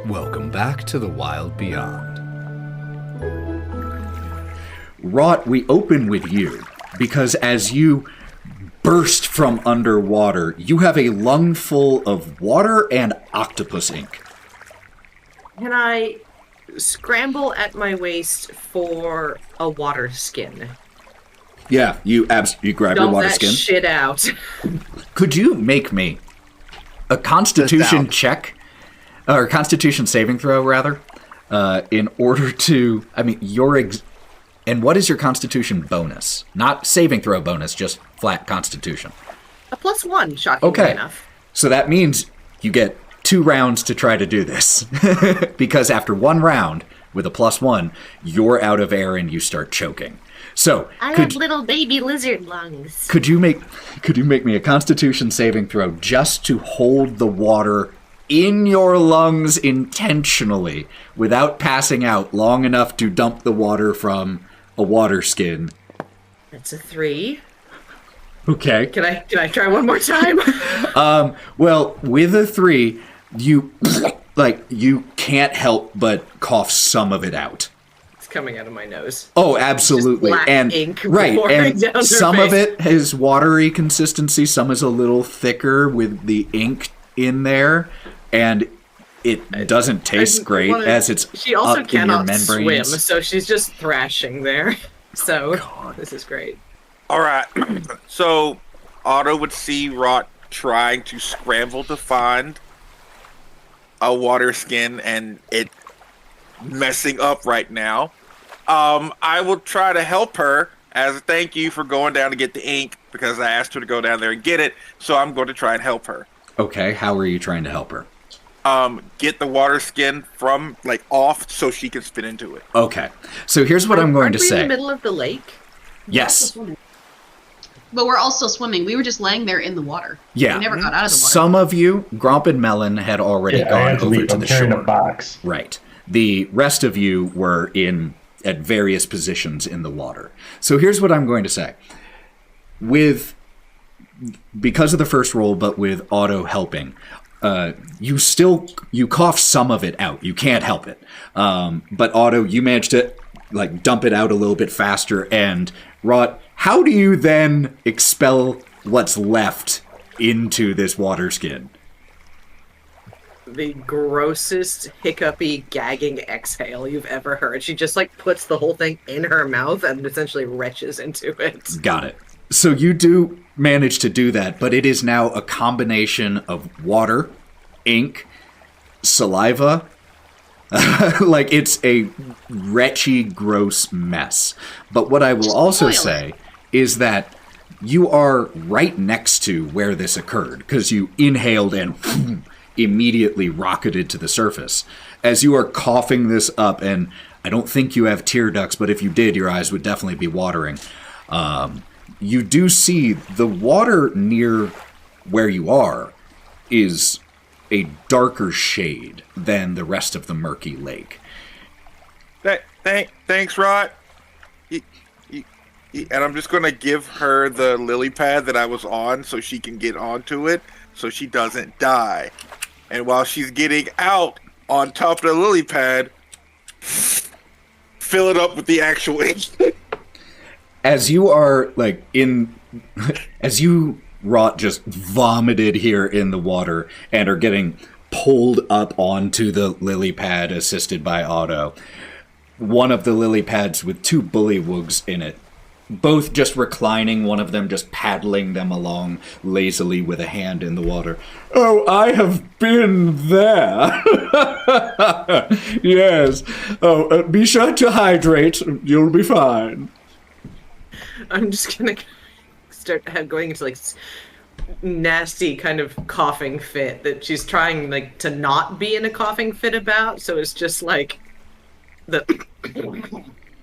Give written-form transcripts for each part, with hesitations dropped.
Welcome back to the Wild Beyond. Wraught, we open with you, because as you burst from underwater, you have a lung full of water and octopus ink. Can I scramble at my waist for a water skin? Yeah, you grab your water skin. Dump that shit out. Could you make me a Constitution check? Or Constitution saving throw, rather, in order to... I mean, and what is your Constitution bonus? Not saving throw bonus, just flat Constitution. A +1, shockingly enough. So that means you get 2 rounds to try to do this. Because after 1 round, with a +1, you're out of air and you start choking. So I have little baby lizard lungs. Could you make me a Constitution saving throw just to hold the water in your lungs intentionally without passing out long enough to dump the water from a water skin? That's a 3. Okay. Can I try one more time? Well, with a 3, you can't help but cough some of it out. It's coming out of my nose. Oh, absolutely. Just black and ink and down some face. of it has watery consistency, some is a little thicker with the ink in there, and it doesn't taste great as it's she also up in your cannot membranes. swim, so she's just thrashing there. So this is great. All right. So Otto would see Wraught trying to scramble to find a water skin, and it messing up right now. I will try to help her as a thank you for going down to get the ink, because I asked her to go down there and get it. So I'm going to try and help her. Okay, how are you trying to help her? Get the water skin from, off so she can spit into it. Okay, so here's what I'm going to say. In the middle of the lake? Yes. But we're all still swimming. We were just laying there in the water. Yeah. We never got out of the water. Some of you, Gromp and Melon, had already gone over to the shore. A box. Right. The rest of you were at various positions in the water. So here's what I'm going to say. Because of the first roll, but with Otto helping, you cough some of it out. You can't help it. But Otto, you managed to dump it out a little bit faster. And Wraught, how do you then expel what's left into this water skin? The grossest, hiccupy, gagging exhale you've ever heard. She just puts the whole thing in her mouth and essentially retches into it. Got it. So you do manage to do that, but it is now a combination of water, ink, saliva. It's a wretchy, gross mess. But what I will also say is that you are right next to where this occurred, because you inhaled and immediately rocketed to the surface. As you are coughing this up, and I don't think you have tear ducts, but if you did, your eyes would definitely be watering. You do see the water near where you are is a darker shade than the rest of the murky lake. Thanks, Wraught. And I'm just going to give her the lily pad that I was on so she can get onto it so she doesn't die. And while she's getting out on top of the lily pad, fill it up with the actual ink. As you are, as you, Wraught, just vomited here in the water and are getting pulled up onto the lily pad assisted by Otto, one of the lily pads with 2 bullywugs in it, both just reclining, one of them just paddling them along lazily with a hand in the water. Oh, I have been there. Yes. Oh, be sure to hydrate. You'll be fine. I'm just gonna start going into nasty kind of coughing fit that she's trying to not be in a coughing fit about. So it's just the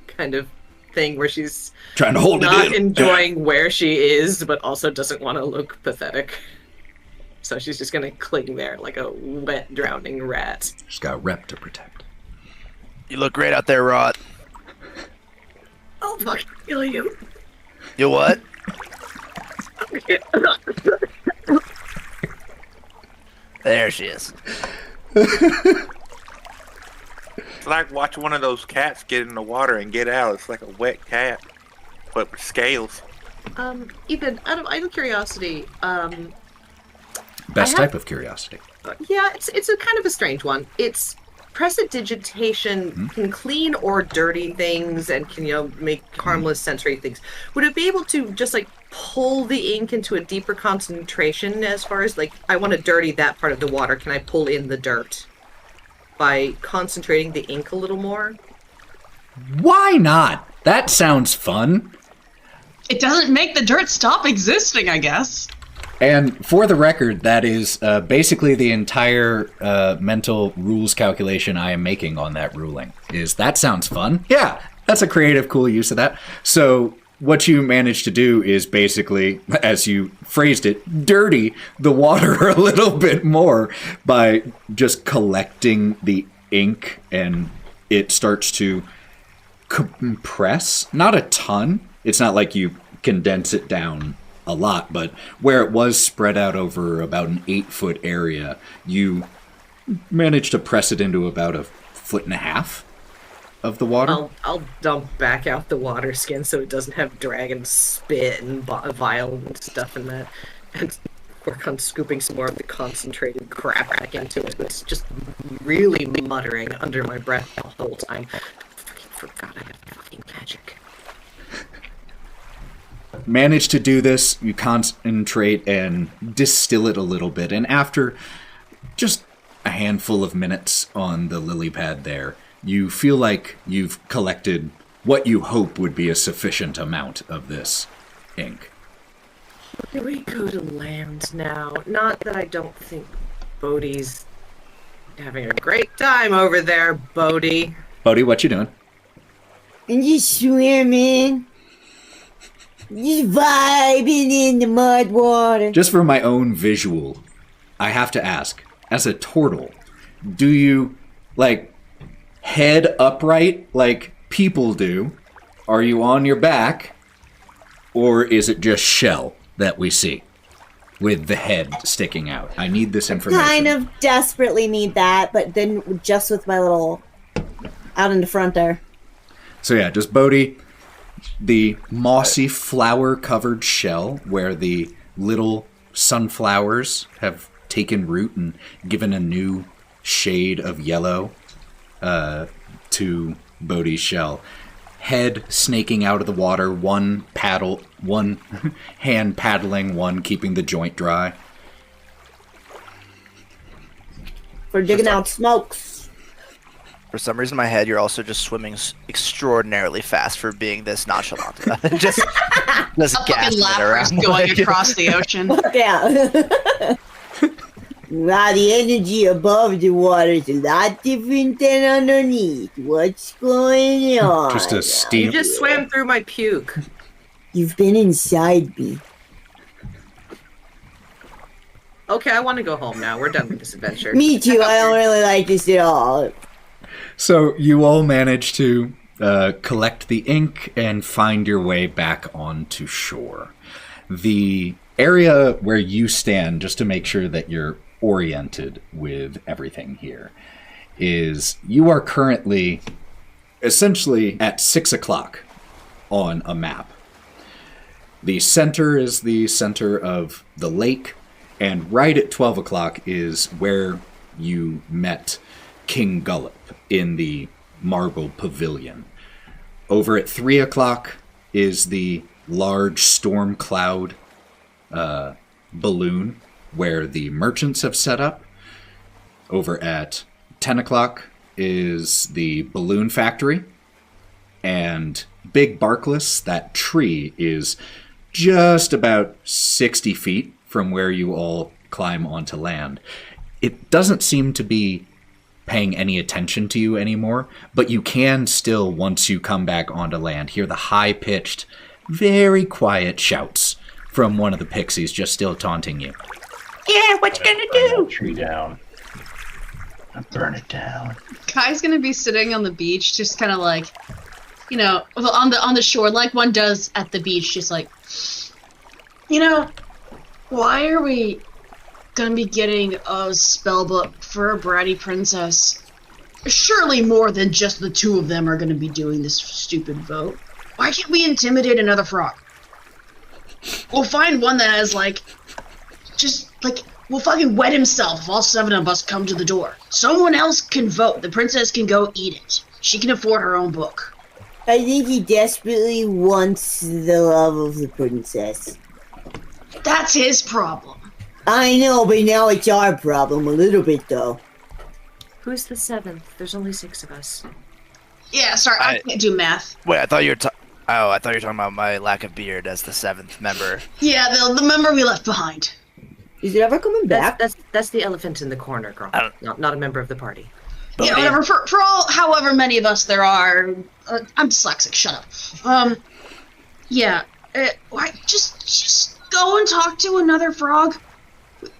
kind of thing where she's trying to hold not it in, enjoying where she is, but also doesn't want to look pathetic. So she's just gonna cling there like a wet, drowning rat. She's got a rep to protect. You look great out there, Wraught. I'll fucking kill you. You what? There she is. It's like watching one of those cats get in the water and get out. It's like a wet cat, but with scales. Ethan, out of curiosity, Best type of curiosity. Yeah, it's a kind of a strange one. It's prestidigitation can clean or dirty things and can, make harmless sensory things. Would it be able to just, pull the ink into a deeper concentration as far as, I want to dirty that part of the water. Can I pull in the dirt by concentrating the ink a little more? Why not? That sounds fun. It doesn't make the dirt stop existing, I guess. And for the record, that is basically the entire mental rules calculation I am making on that ruling. Is that sounds fun? Yeah, that's a creative, cool use of that. So what you managed to do is basically, as you phrased it, dirty the water a little bit more by just collecting the ink, and it starts to compress. Not a ton. It's not like you condense it down a lot, but where it was spread out over about an 8-foot area, you managed to press it into about 1.5 feet of the water. I'll dump back out the water skin so it doesn't have dragon spit and vile and stuff in that, and work on scooping some more of the concentrated crap back into it. It's just really muttering under my breath the whole time. I forgot I have fucking magic. Manage to do this, you concentrate and distill it a little bit, and after just a handful of minutes on the lily pad there, you feel like you've collected what you hope would be a sufficient amount of this ink. Can we go to land now? Not that I don't think Bodie's having a great time over there, Bodie. Bodie, what you doing? I'm just swimming. Just vibing in the mud water. Just for my own visual, I have to ask, as a turtle, do you, head upright like people do? Are you on your back? Or is it just shell that we see with the head sticking out? I need this information. Kind of desperately need that, but then just with my little out in the front there. So yeah, just Bodie, the mossy flower-covered shell where the little sunflowers have taken root and given a new shade of yellow to Bodie's shell. Head snaking out of the water, one hand paddling, one keeping the joint dry. For digging out smokes. For some reason in my head, you're also just swimming extraordinarily fast for being this nonchalant. just A gasping fucking lap race around. going across the ocean. Yeah. Wow, the energy above the water is a lot different than underneath. What's going on? Just a You steam. just swam through my puke. You've been inside me. Okay, I want to go home now. We're done with this adventure. Me too. I don't really like this at all. So you all manage to collect the ink and find your way back onto shore. The area where you stand, just to make sure that you're oriented with everything here, is you are currently essentially at 6 o'clock on a map. The center is the center of the lake, and right at 12 o'clock is where you met King Gullop in the marble pavilion. Over at 3 o'clock is the large storm cloud balloon where the merchants have set up. Over at 10 o'clock is the balloon factory. And Big Barkless, that tree, is just about 60 feet from where you all climb onto land. It doesn't seem to be paying any attention to you anymore, but you can still, once you come back onto land, hear the high-pitched, very quiet shouts from one of the pixies just still taunting you. Yeah, what you gonna do? Tree down. Burn it down. Kai's gonna be sitting on the beach, just kind of on the shore, like one does at the beach, just why are we gonna be getting a spell book for a bratty princess? Surely more than just the two of them are going to be doing this stupid vote. Why can't we intimidate another frog? We'll find one that has, we'll fucking wet himself if all 7 of us come to the door. Someone else can vote. The princess can go eat it. She can afford her own book. I think he desperately wants the love of the princess. That's his problem. I know, but now it's our problem a little bit, though. Who's the 7th? There's only 6 of us. Yeah, sorry, I can't do math. Wait, I thought you were talking about my lack of beard as the 7th member. Yeah, the member we left behind. Is it ever coming back? That's the elephant in the corner, Gromp. Not a member of the party. Bodie. Yeah, whatever. For all, however many of us there are, I'm dyslexic. Shut up. Just go and talk to another frog.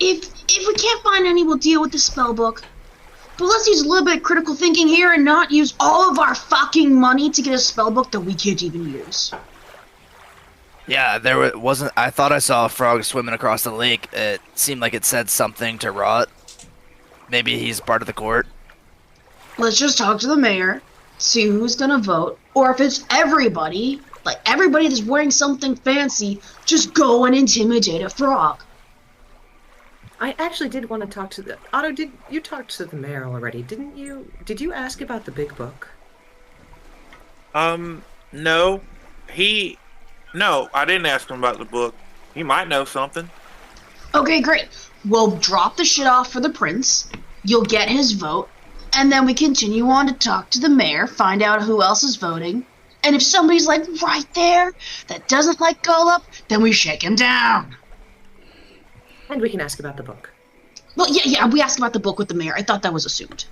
If we can't find any, we'll deal with the spell book. But let's use a little bit of critical thinking here and not use all of our fucking money to get a spell book that we can't even use. Yeah, wasn't. I thought I saw a frog swimming across the lake. It seemed like it said something to Wraught. Maybe he's part of the court. Let's just talk to the mayor, see who's gonna vote, or if it's everybody, like everybody that's wearing something fancy, just go and intimidate a frog. I actually did want to talk to the... Otto, you talked to the mayor already, didn't you? Did you ask about the big book? No. No, I didn't ask him about the book. He might know something. Okay, great. We'll drop the shit off for the prince, you'll get his vote, and then we continue on to talk to the mayor, find out who else is voting, and if somebody's like right there that doesn't like Gullop, then we shake him down. And we can ask about the book. Well, yeah, we asked about the book with the mayor. I thought that was assumed.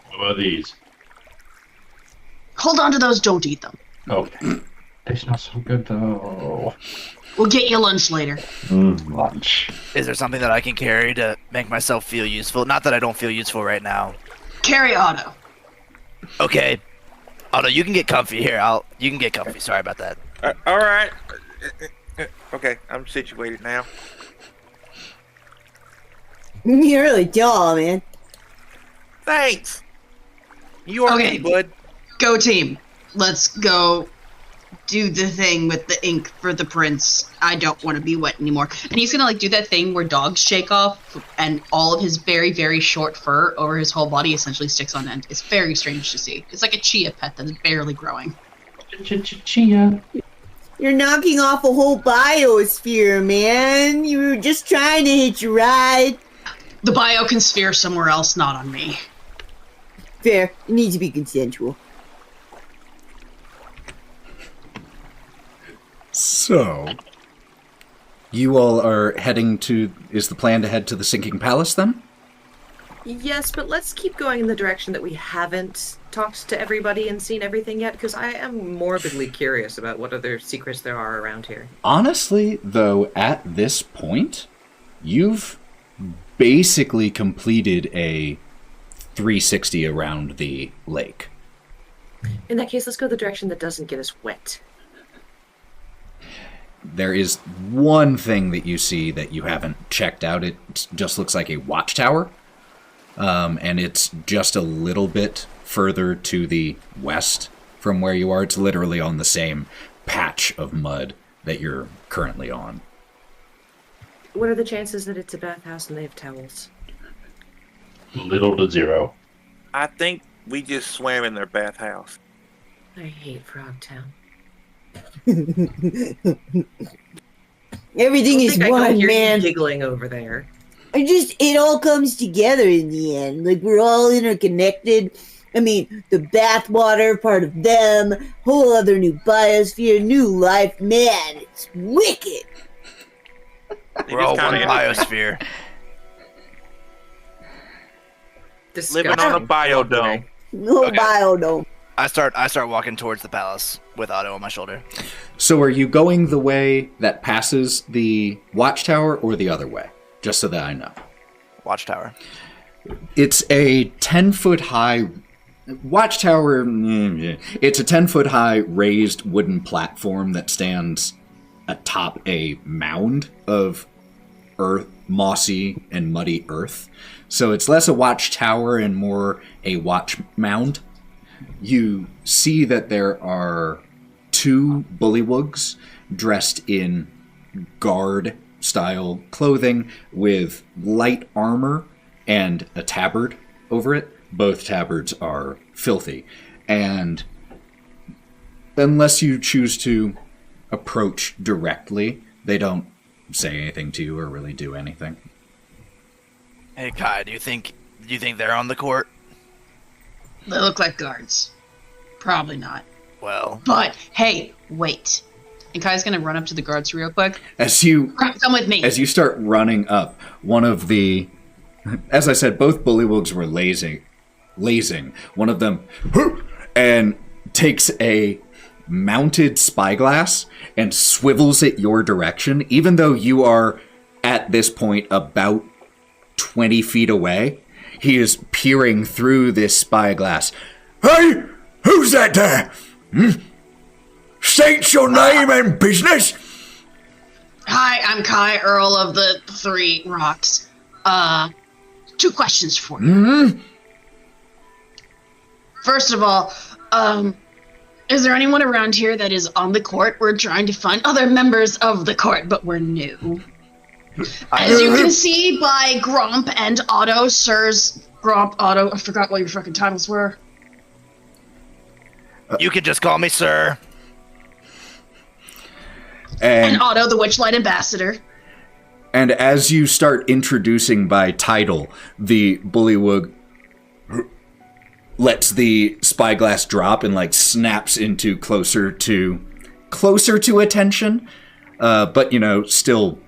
What about these? Hold on to those, don't eat them. Okay. Tastes not so good, though. We'll get you lunch later. Lunch. Is there something that I can carry to make myself feel useful? Not that I don't feel useful right now. Carry Otto. Okay. Otto, you can get comfy here. You can get comfy. Sorry about that. All right. Okay, I'm situated now. You're really tall, man. Thanks. You are Okay. me, bud. Go team. Let's go do the thing with the ink for the prince. I don't want to be wet anymore. And he's gonna do that thing where dogs shake off and all of his very, very short fur over his whole body essentially sticks on end. It's very strange to see. It's like a chia pet that is barely growing. Chia. You're knocking off a whole biosphere, man. You were just trying to hitch a ride. The bio can sphere somewhere else, not on me. Fair. It needs to be consensual. So, you all are heading to... Is the plan to head to the Sinking Palace, then? Yes, but let's keep going in the direction that we haven't talked to everybody and seen everything yet, because I am morbidly curious about what other secrets there are around here. Honestly, though, at this point, you've basically completed a 360 around the lake. In that case, let's go the direction that doesn't get us wet. There is one thing that you see that you haven't checked out. It just looks like a watchtower. And it's just a little bit further to the west from where you are. It's literally on the same patch of mud that you're currently on. What are the chances that it's a bathhouse and they have towels? Little to zero. I think we just swam in their bathhouse. I hate Frogtown. Everything is I can one, hear man. you giggling over there. It all comes together in the end. Like, we're all interconnected. I mean, the bathwater, part of them, whole other new biosphere, new life. Man, it's wicked. We're all one biosphere. Living on a biodome. No Okay. biodome. I start walking towards the palace with Otto on my shoulder. So are you going the way that passes the watchtower or the other way? Just so that I know. Watchtower. It's a 10-foot high watchtower. It's a 10-foot high raised wooden platform that stands atop a mound of earth, mossy and muddy earth. So it's less a watchtower and more a watch mound. You see that there are 2 bullywugs dressed in guard-style clothing with light armor and a tabard over it. Both tabards are filthy. And unless you choose to approach directly, they don't say anything to you or really do anything. Hey Kai, do you think they're on the court? They look like guards. Probably not. Well, But hey, wait. And Kai's gonna run up to the guards real quick. Come with me. As you start running up, one of the... As I said, both bullywugs were lazing. One of them and takes a mounted spyglass and swivels it your direction, even though you are at this point about 20 feet away. He is peering through this spyglass. Hey, who's that there? State your name and business. Hi, I'm Kai, Earl of the Three Rocks. 2 questions for you. First of all, is there anyone around here that is on the court? We're trying to find other members of the court, but we're new. As you can see by Gromp and Otto, Sirs Gromp, Otto, I forgot what your fucking titles were. you can just call me sir. And Otto, the Witchlight Ambassador. And as you start introducing by title, the bullywug lets the spyglass drop and like snaps into closer to attention, but still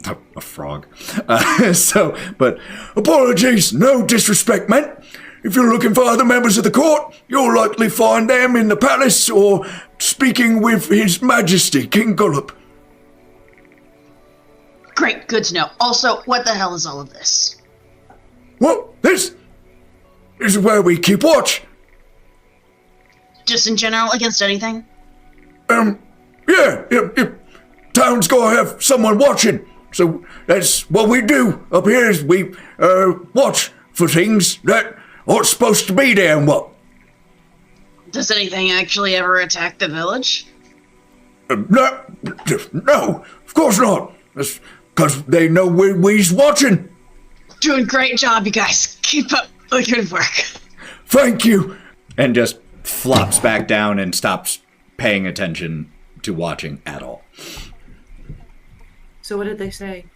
a frog. But Apologies, no disrespect meant. If you're looking for other members of the court, you'll likely find them in the palace or speaking with His Majesty, King Gullop. Great, good to know. Also, what the hell is all of this? Well, this is where we keep watch. Just in general, against anything? Yeah. Town's gotta have someone watching. So that's what we do up here is we, watch for things that aren't supposed to be there and what. Does anything actually ever attack the village? No, of course not. That's because they know we's watching. Doing a great job, you guys. Keep up the good work. Thank you. And just flops back down and stops paying attention to watching at all. So what did they say?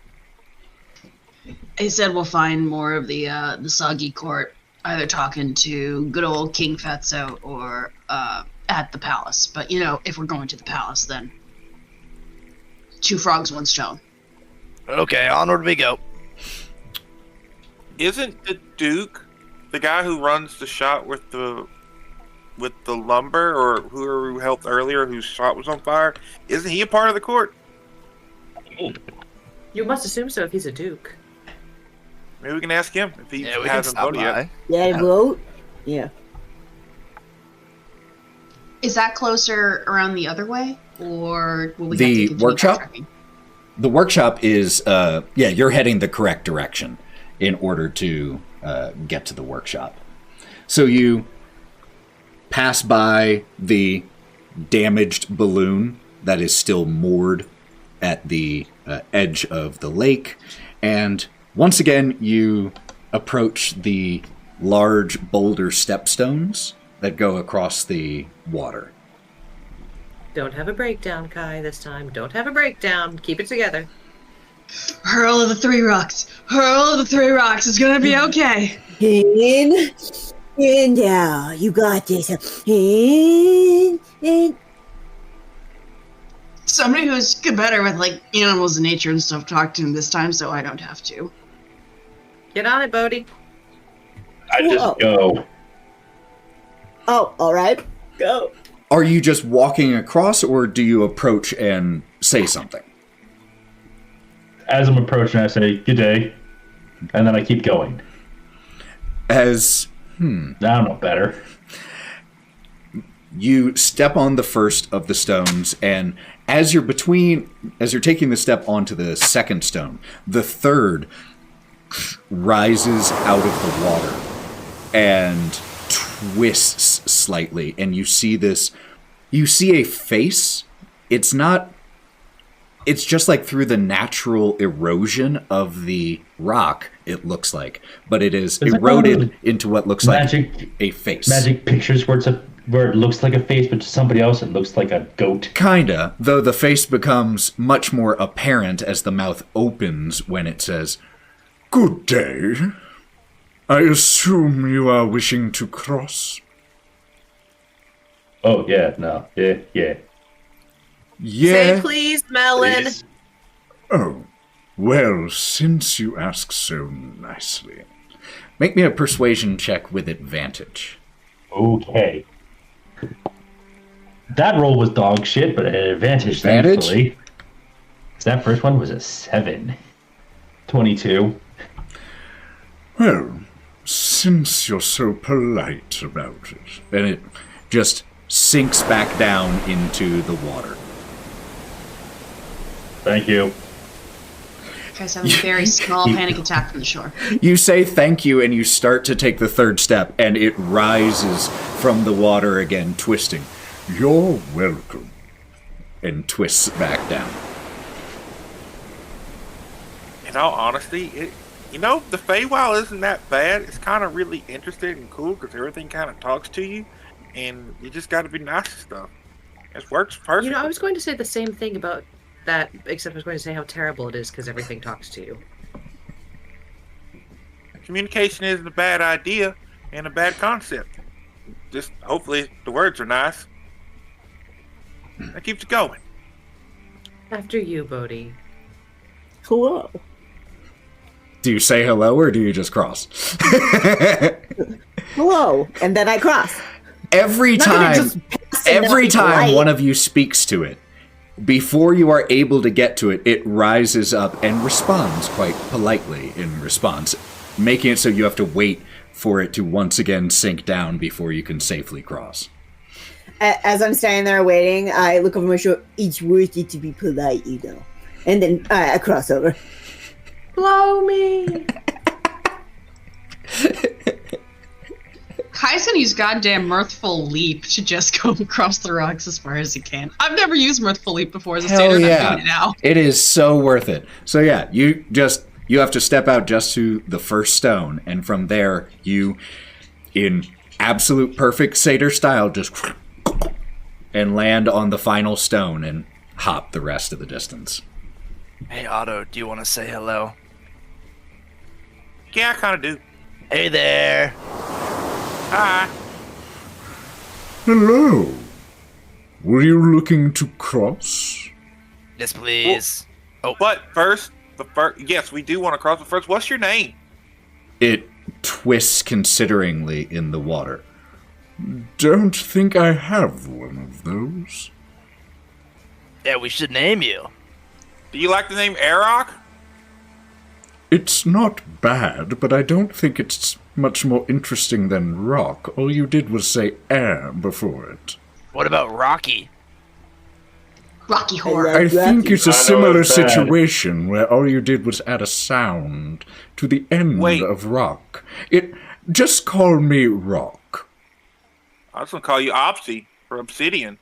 They said we'll find more of the soggy court, either talking to good old King Fatso or at the palace. But if we're going to the palace, then 2 frogs, 1 stone. Okay, onward we go. Isn't the Duke the guy who runs the shop with the lumber, or who helped earlier, whose shop was on fire? Isn't he a part of the court? You must assume so if he's a duke. Maybe we can ask him if he Yeah, we can hasn't stop voted yet. by. Did I vote? Yeah. Is that closer around the other way, or will we The have to continue workshop? backtracking? The workshop is, you're heading the correct direction in order to get to the workshop. So you pass by the damaged balloon that is still moored at the edge of the lake, and once again you approach the large boulder stepstones that go across the water. Don't have a breakdown, Kai, this time. Don't have a breakdown. Keep it together. Hurl of the 3 rocks. Hurl of the 3 rocks. It's gonna be okay. In down. You got this. In. Somebody who's better with animals and nature and stuff talk to him this time, so I don't have to. Get on it, Bodie. I just go. Oh, all right. Go. Are you just walking across, or do you approach and say something? As I'm approaching, I say, "Good day," and then I keep going. As I don't know better. you step on the first of the stones, and as you're taking the step onto the second stone, the third rises out of the water and twists slightly, and you see a face. It's just like through the natural erosion of the rock, it looks like, but it is eroded into what looks like a face. Magic pictures where it looks like a face, but to somebody else it looks like a goat. Kinda, though the face becomes much more apparent as the mouth opens when it says, Good day. I assume you are wishing to cross? Oh, yeah, no. Yeah. yeah. Say please, Melon. Please. Oh, well, since you ask so nicely. Make me a persuasion check with advantage. Okay. That roll was dog shit, but an advantage, thankfully. So that first one was a 7. 22. Well, since you're so polite about it. And it just sinks back down into the water. Thank you. Guys have a very small panic attack from the shore. You say thank you, and you start to take the third step, and it rises from the water again, twisting. You're welcome. And twists back down. In all honesty, the Feywild isn't that bad. It's kind of really interesting and cool because everything kind of talks to you, and you just got to be nice to stuff. It works perfect. I was going to say the same thing about that, except I was going to say how terrible it is because everything talks to you. Communication isn't a bad idea and a bad concept. Just hopefully the words are nice. That keeps it going. After you, Bodie. Hello. Do you say hello, or do you just cross? Hello. And then I cross. Every time one of you speaks to it, before you are able to get to it, it rises up and responds quite politely in response, making it so you have to wait for it to once again sink down before you can safely cross. As I'm standing there waiting, I look over my shoulder. It's worth it to be polite, you know. And then I cross over. Blow me! Kai's gonna use goddamn Mirthful Leap to just go across the rocks as far as he can. I've never used Mirthful Leap before as a standard. Yeah. I'm doing it now. It is so worth it. So yeah, you have to step out just to the first stone, and from there you, in absolute perfect satyr style, just and land on the final stone and hop the rest of the distance. Hey, Otto, do you want to say hello? Yeah, I kind of do. Hey there. Hi. Hello. Were you looking to cross? Yes, please. But first, yes, we do want to cross. But first, what's your name? It twists consideringly in the water. Don't think I have one of those. Yeah, we should name you. Do you like the name Arok? It's not bad, but I don't think it's much more interesting than rock. All you did was say air before it. What about Rocky? Rocky Horror. I think it's a I know similar it's bad. situation where all you did was add a sound to the end of rock. Just call me Rock. I was going to call you Opsy for Obsidian.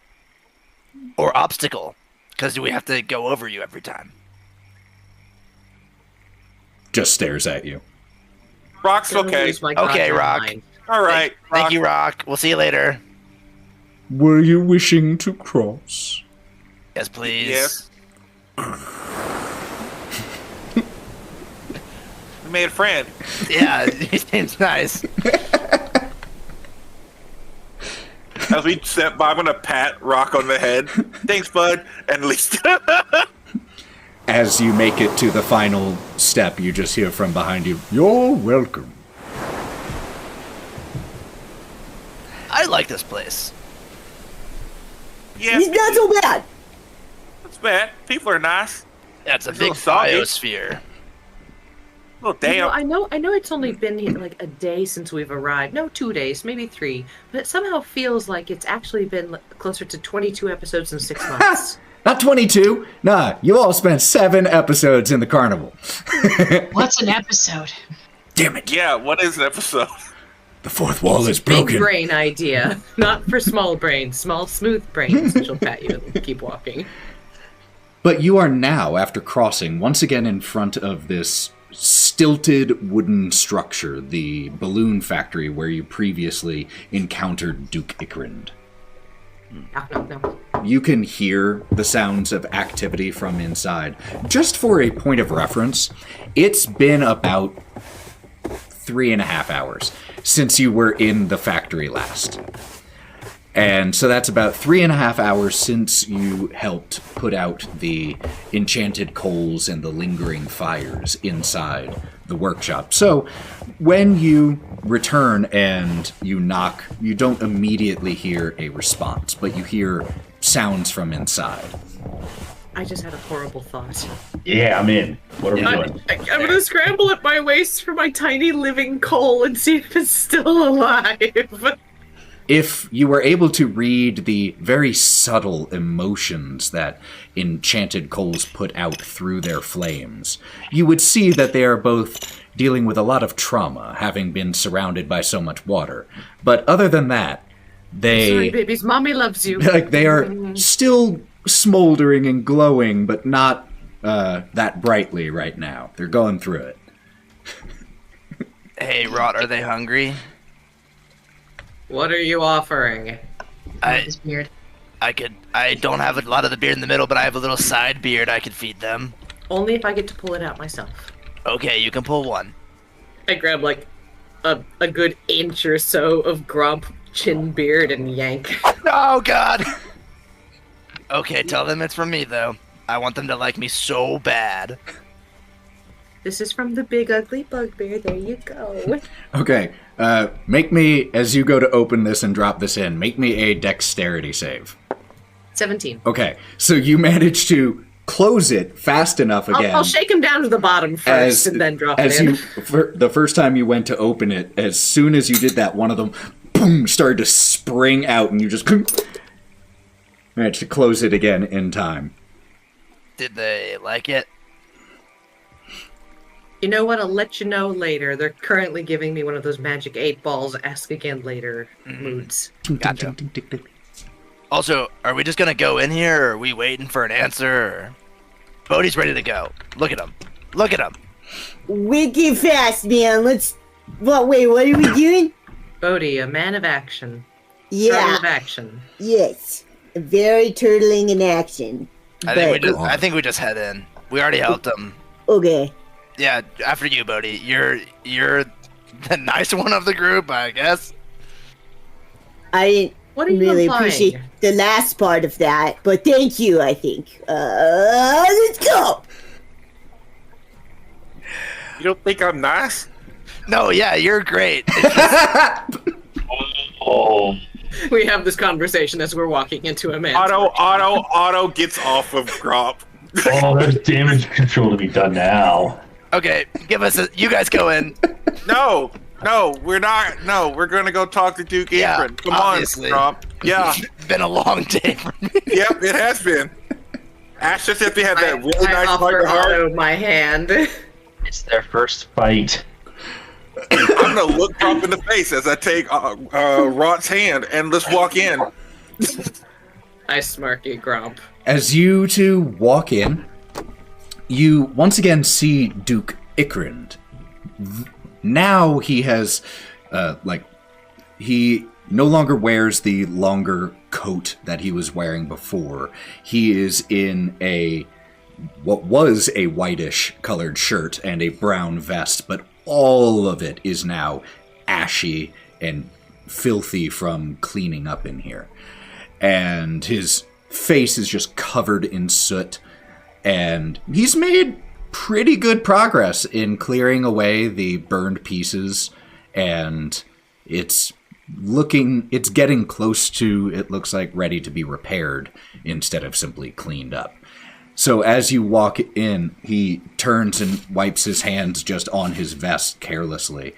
Or Obstacle, because we have to go over you every time. Just stares at you. Rock's okay. Okay, Rock. All right. Thank you, Rock. We'll see you later. Were you wishing to cross? Yes, please. Yes. We made a friend. Yeah, he seems nice. As we step by, I'm going to pat Rock on the head. Thanks, bud. And at least... As you make it to the final step, you just hear from behind you, You're welcome. I like this place. Yeah, He's not so bad. it's bad. People are nice. Yeah, it's a It's a big little soggy. biosphere. Oh, damn. I know it's only been like a day since we've arrived. No, 2 days, maybe 3. But it somehow feels like it's actually been closer to 22 episodes in 6 months. Not 22. Nah, you all spent 7 episodes in the carnival. What's an episode? Damn it. Yeah, what is an episode? The fourth wall is Big broken. brain idea. Not for small brains. Small, smooth brains. She'll pat you and keep walking. But you are now, after crossing, once again in front of this stilted wooden structure, the balloon factory where you previously encountered Duke Icrind. No. You can hear the sounds of activity from inside. Just for a point of reference, it's been about 3.5 hours since you were in the factory last. And so that's about 3.5 hours since you helped put out the enchanted coals and the lingering fires inside the workshop. So when you return and you knock, you don't immediately hear a response, but you hear sounds from inside. I just had a horrible thought. Yeah, I'm in. What are we doing? I'm gonna scramble at my waist for my tiny living coal and see if it's still alive. If you were able to read the very subtle emotions that enchanted coals put out through their flames, you would see that they are both dealing with a lot of trauma, having been surrounded by so much water. But other than that, Sorry, babies. Mommy loves you. they are still smoldering and glowing, but not that brightly right now. They're going through it. Hey, Wraught, are they hungry? What are you offering? His beard. I don't have a lot of the beard in the middle, but I have a little side beard I could feed them. Only if I get to pull it out myself. Okay, you can pull one. I grab like a good inch or so of Gromp chin beard and yank. Oh, God! Okay, tell them it's from me, though. I want them to like me so bad. This is from the big ugly bugbear. There you go. Okay, make me, as you go to open this and drop this in, make me a dexterity save. 17. Okay, so you manage to close it fast enough again. I'll shake him down to the bottom first and then drop it in. The first time you went to open it, as soon as you did that, one of them boom, started to spring out, and you just managed to close it again in time. Did they like it? You know what? I'll let you know later. They're currently giving me one of those magic 8 balls, ask again later moods. Gotcha. Also, are we just gonna go in here, or are we waiting for an answer? Or... Bodie's ready to go. Look at him. Look at him. Wicked fast, man. Wait, what are we doing? Bodie, a man of action. Yeah. Turtle of action. Yes. Very turtling in action. I think we just head in. We already helped him. Okay. Yeah, after you, Bodie. You're the nice one of the group, I guess. I didn't What are you really implying? appreciate the last part of that, but thank you, I think. Let's go! You don't think I'm nice? No, yeah, you're great. Oh, We have this conversation as we're walking into a man's Otto gets off of Gromp. oh, there's damage control to be done now. Okay, you guys go in. No, we're not. No, we're gonna go talk to Duke Yeah, Akron. Come obviously. on, Gromp. Yeah, It's been a long day for me. yep, it has been. Ash just if they had that really I nice offer heart. Otto my hand. It's their first fight. I'm gonna look Gromp in the face as I take Wraught's hand and let's walk in. I smirk at Gromp. As you two walk in, you once again see Duke Icrind. Now he has, he no longer wears the longer coat that he was wearing before. He is in what was a whitish colored shirt and a brown vest, but all of it is now ashy and filthy from cleaning up in here. And his face is just covered in soot, and he's made pretty good progress in clearing away the burned pieces, and it's getting close to, it looks like, ready to be repaired instead of simply cleaned up. So as you walk in, he turns and wipes his hands just on his vest carelessly,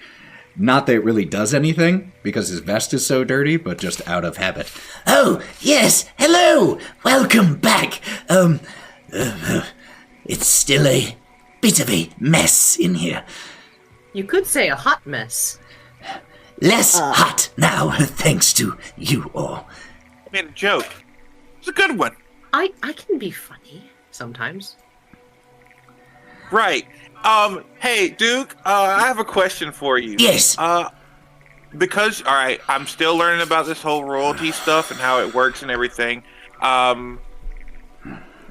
Not that it really does anything, because his vest is so dirty, but just out of habit. Oh, yes, hello! Welcome back. It's still a bit of a mess in here. You could say a hot mess. Less hot now, thanks to you all. Made a joke. It's a good one. I can be funny sometimes. Right. Hey, Duke, I have a question for you. Yes. Because, alright, I'm still learning about this whole royalty stuff and how it works and everything.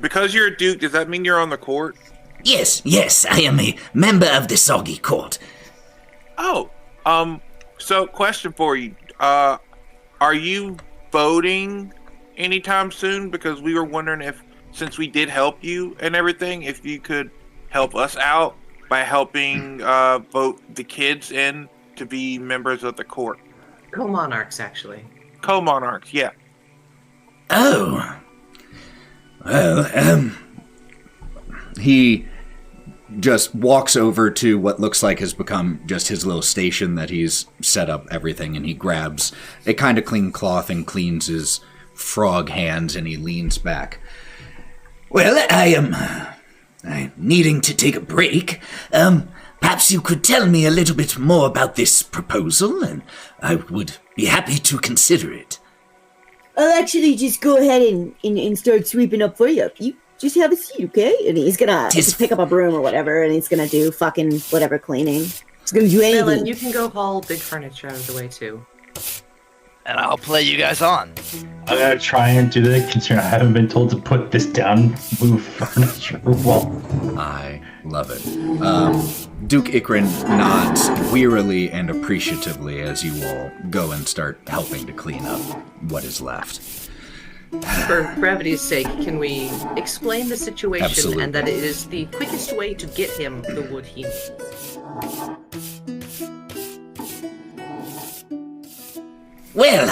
Because you're a Duke, does that mean you're on the court? Yes, I am a member of the Soggy Court. Oh, so question for you. Are you voting anytime soon? Because we were wondering if, since we did help you and everything, if you could help us out by helping vote the kids in to be members of the court. Co-monarchs, actually. Co-monarchs, yeah. Oh. Well, he just walks over to what looks like has become just his little station that he's set up everything, and he grabs a kind of clean cloth and cleans his frog hands, and he leans back. Well, I'm needing to take a break. Perhaps you could tell me a little bit more about this proposal, and I would be happy to consider it. I'll actually just go ahead and start sweeping up for you. You just have a seat, okay? And he's gonna just pick up a broom or whatever, and he's gonna do fucking whatever cleaning. He's gonna do anything. Melon, you can go haul big furniture out of the way, too. And I'll play you guys on. I'm gonna try and do that, considering I haven't been told to put this down, move furniture. Well, I love it. Duke Ikrin nods wearily and appreciatively as you all go and start helping to clean up what is left. For brevity's sake, can we explain the situation Absolutely. and that it is the quickest way to get him the wood he needs? Well,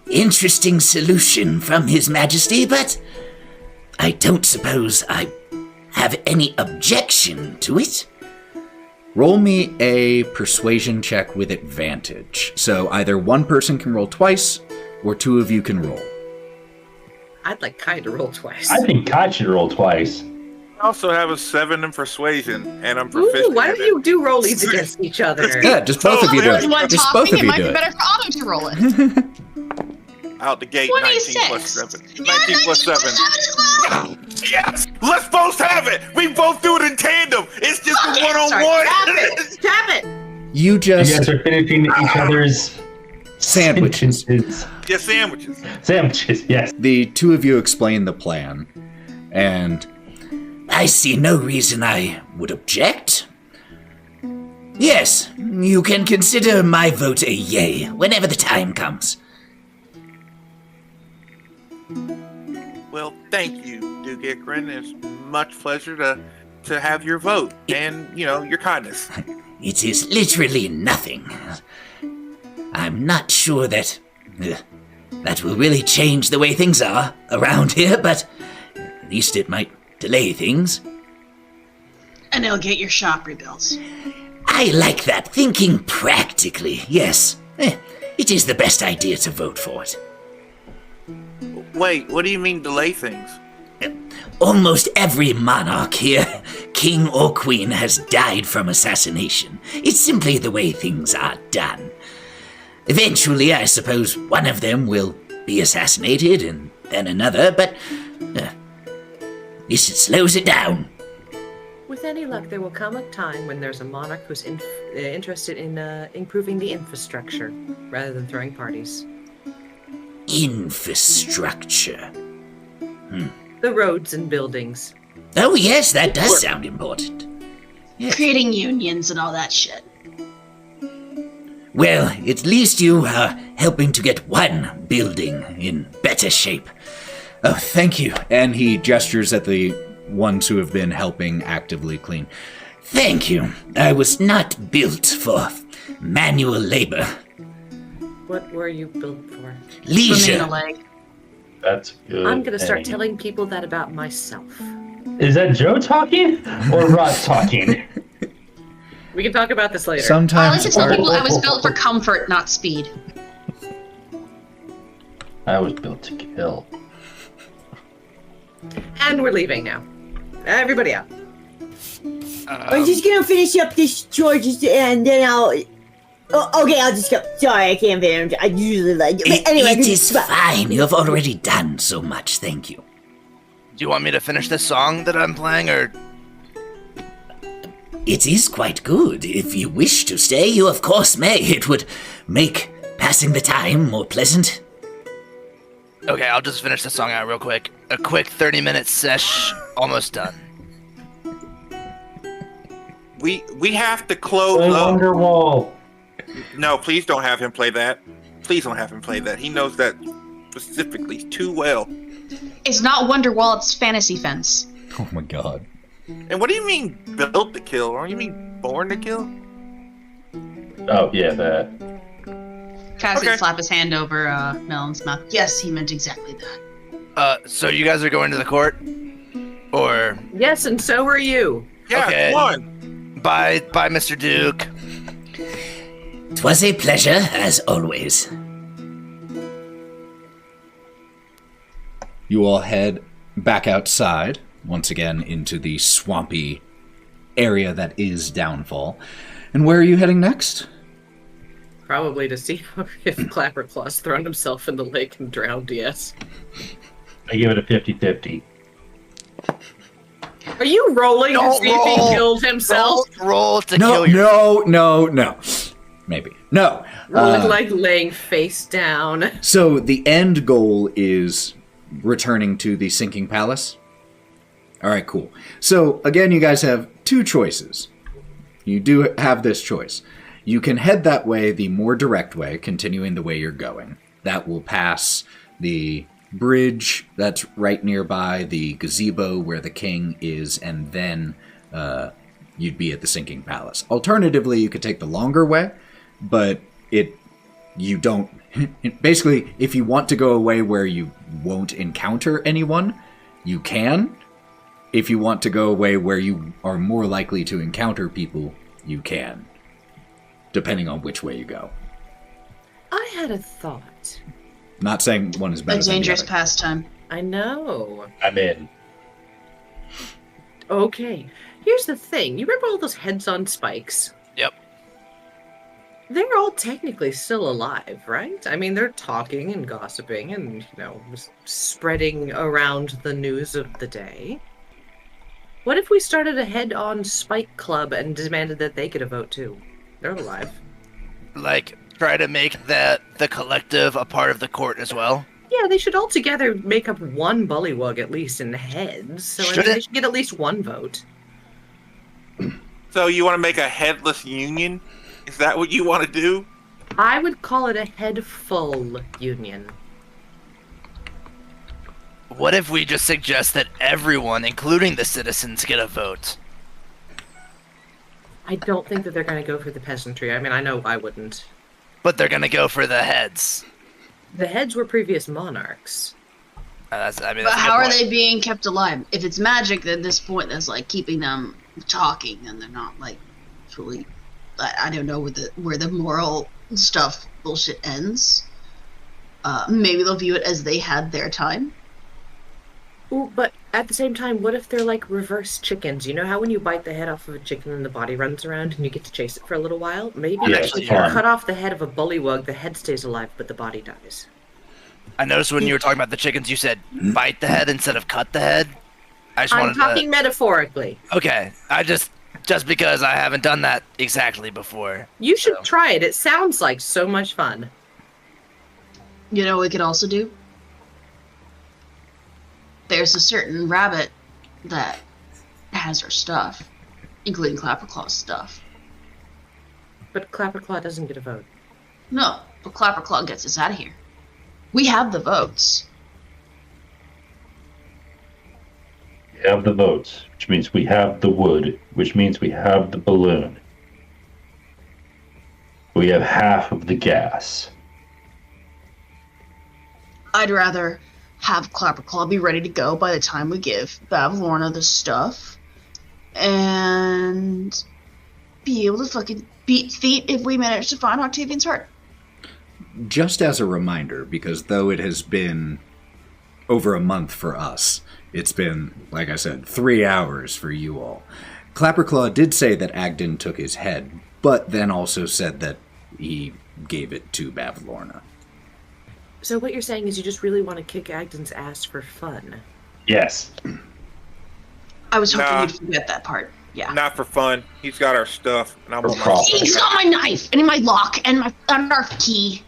interesting solution from His Majesty, but I don't suppose I have any objection to it. Roll me a persuasion check with advantage. So either one person can roll twice, or two of you can roll. I'd like Kai to roll twice. I think Kai should roll twice. I also have a 7 in persuasion, and I'm proficient. Ooh, why in don't it. you do rollies against each other? Yeah, just both of you do There's one it. Just both talking, of it you might do be it. better for Otto to roll it. Out the gate, 26. 19 plus 7. 19 plus 7. Yes! Let's both have it! We both do it in tandem! It's just a one-on-one! Tap it! You You just guys are finishing each other's sandwiches. sentences. Yeah, sandwiches. Sandwiches, yes. The two of you explain the plan, and I see no reason I would object. Yes, you can consider my vote a yay whenever the time comes. Well, thank you, Duke Ikrin. It's much pleasure to have your vote and, your kindness. It is literally nothing. I'm not sure that that will really change the way things are around here, but at least it might delay things. And it'll get your shop rebuilt. I like that, thinking practically, yes. It is the best idea to vote for it. Wait, what do you mean delay things? Almost every monarch here, king or queen, has died from assassination. It's simply the way things are done. Eventually, I suppose one of them will be assassinated and then another, but at least it slows it down. With any luck, there will come a time when there's a monarch who's interested in improving the infrastructure rather than throwing parties. Infrastructure. The roads and buildings. Oh yes, that does sound important. Yes. Creating unions and all that shit. Well, at least you are helping to get one building in better shape. oh, thank you. And he gestures at the ones who have been helping actively clean. Thank you. I was not built for manual labor. What were you built for? Swimming in a Leisure. lake. That's good. I'm gonna start Hey. telling people that about myself. Is that Joe talking or Wraught talking? We can talk about this later. I like Sometimes to tell art- people I was built for comfort, not speed. I was built to kill. And we're leaving now. Everybody out. I'm just gonna finish up this chore and then I'll. Oh, okay, I'll just go. Sorry, I can't finish. I usually like it. But anyway, It is fine. You have already done so much. Thank you. Do you want me to finish this song that I'm playing, or? It is quite good. If you wish to stay, you of course may. It would make passing the time more pleasant. Okay, I'll just finish the song out real quick. A quick 30-minute sesh, almost done. We have to close Play up. Wonderwall. No, please don't have him play that. Please don't have him play that. He knows that specifically too well. It's not Wonderwall, it's Fantasy Fence. Oh my god. And what do you mean built to kill? Or you mean born to kill? Oh, yeah, that. Kaz Okay. can slap his hand over Melon's mouth. Yes, he meant exactly that. So you guys are going to the court? Or... Yes, and so are you. Yeah, Okay. come on. Bye, Mr. Duke. 'Twas a pleasure, as always. You all head back outside, once again into the swampy area that is Downfall. And where are you heading next? Probably to see if Clapperclaw's thrown himself in the lake and drowned, yes. I give it a 50-50. Are you rolling to Don't see if roll. he killed himself? Roll to kill your... No. Maybe. No. Look like laying face down. So the end goal is returning to the sinking palace. All right, cool. So again, you guys have two choices. You do have this choice. You can head that way, the more direct way, continuing the way you're going. That will pass the bridge that's right nearby, the gazebo where the king is, and then you'd be at the sinking palace. Alternatively, you could take the longer way, but you don't... Basically, if you want to go away where you won't encounter anyone, you can. If you want to go away where you are more likely to encounter people, you can. Depending on which way you go. I had a thought. Not saying one is better A than the dangerous other. pastime. I know. I'm in. Okay, here's the thing. You remember all those heads on spikes? Yep. They're all technically still alive, right? I mean, they're talking and gossiping and, spreading around the news of the day. What if we started a head-on spike club and demanded that they get a vote too? They're alive. Like, try to make the collective a part of the court as well? Yeah, they should all together make up one bullywug at least in heads. So I mean, Should they it? should get at least one vote. So you want to make a headless union? Is that what you want to do? I would call it a head-full union. What if we just suggest that everyone, including the citizens, get a vote? I don't think that they're going to go for the peasantry. I mean, I know I wouldn't. But they're gonna go for the heads. The heads were previous monarchs. That's But a good how are point. they being kept alive? If it's magic at this point that's like keeping them talking, then they're not like truly. I don't know where the moral stuff bullshit ends. Maybe they'll view it as they had their time. Ooh, but at the same time, what if they're like reverse chickens? You know how when you bite the head off of a chicken and the body runs around and you get to chase it for a little while? Maybe Yes, actually fun. cut off the head of a bullywug, the head stays alive, but the body dies. I noticed when you were talking about the chickens, you said bite the head instead of cut the head. I just I'm wanted talking metaphorically. to... Okay, I just because I haven't done that exactly before. You should So. try it. It sounds like so much fun. You know what we could also do? There's a certain rabbit that has her stuff, including Clapperclaw's stuff. But Clapperclaw doesn't get a vote. No, but Clapperclaw gets us out of here. We have the votes. We have the votes, which means we have the wood, which means we have the balloon. We have half of the gas. I'd rather have Clapperclaw be ready to go by the time we give Bavlorna the stuff. And be able to fucking beat feet if we manage to find Octavian's heart. Just as a reminder, because though it has been over a month for us, it's been, like I said, 3 hours for you all. Clapperclaw did say that Agden took his head, but then also said that he gave it to Bavlorna. So what you're saying is you just really want to kick Agden's ass for fun? Yes. I was hoping you'd forget that part. Yeah. Not for fun. He's got our stuff, and I want my profit. He's got my knife and my lock and our key.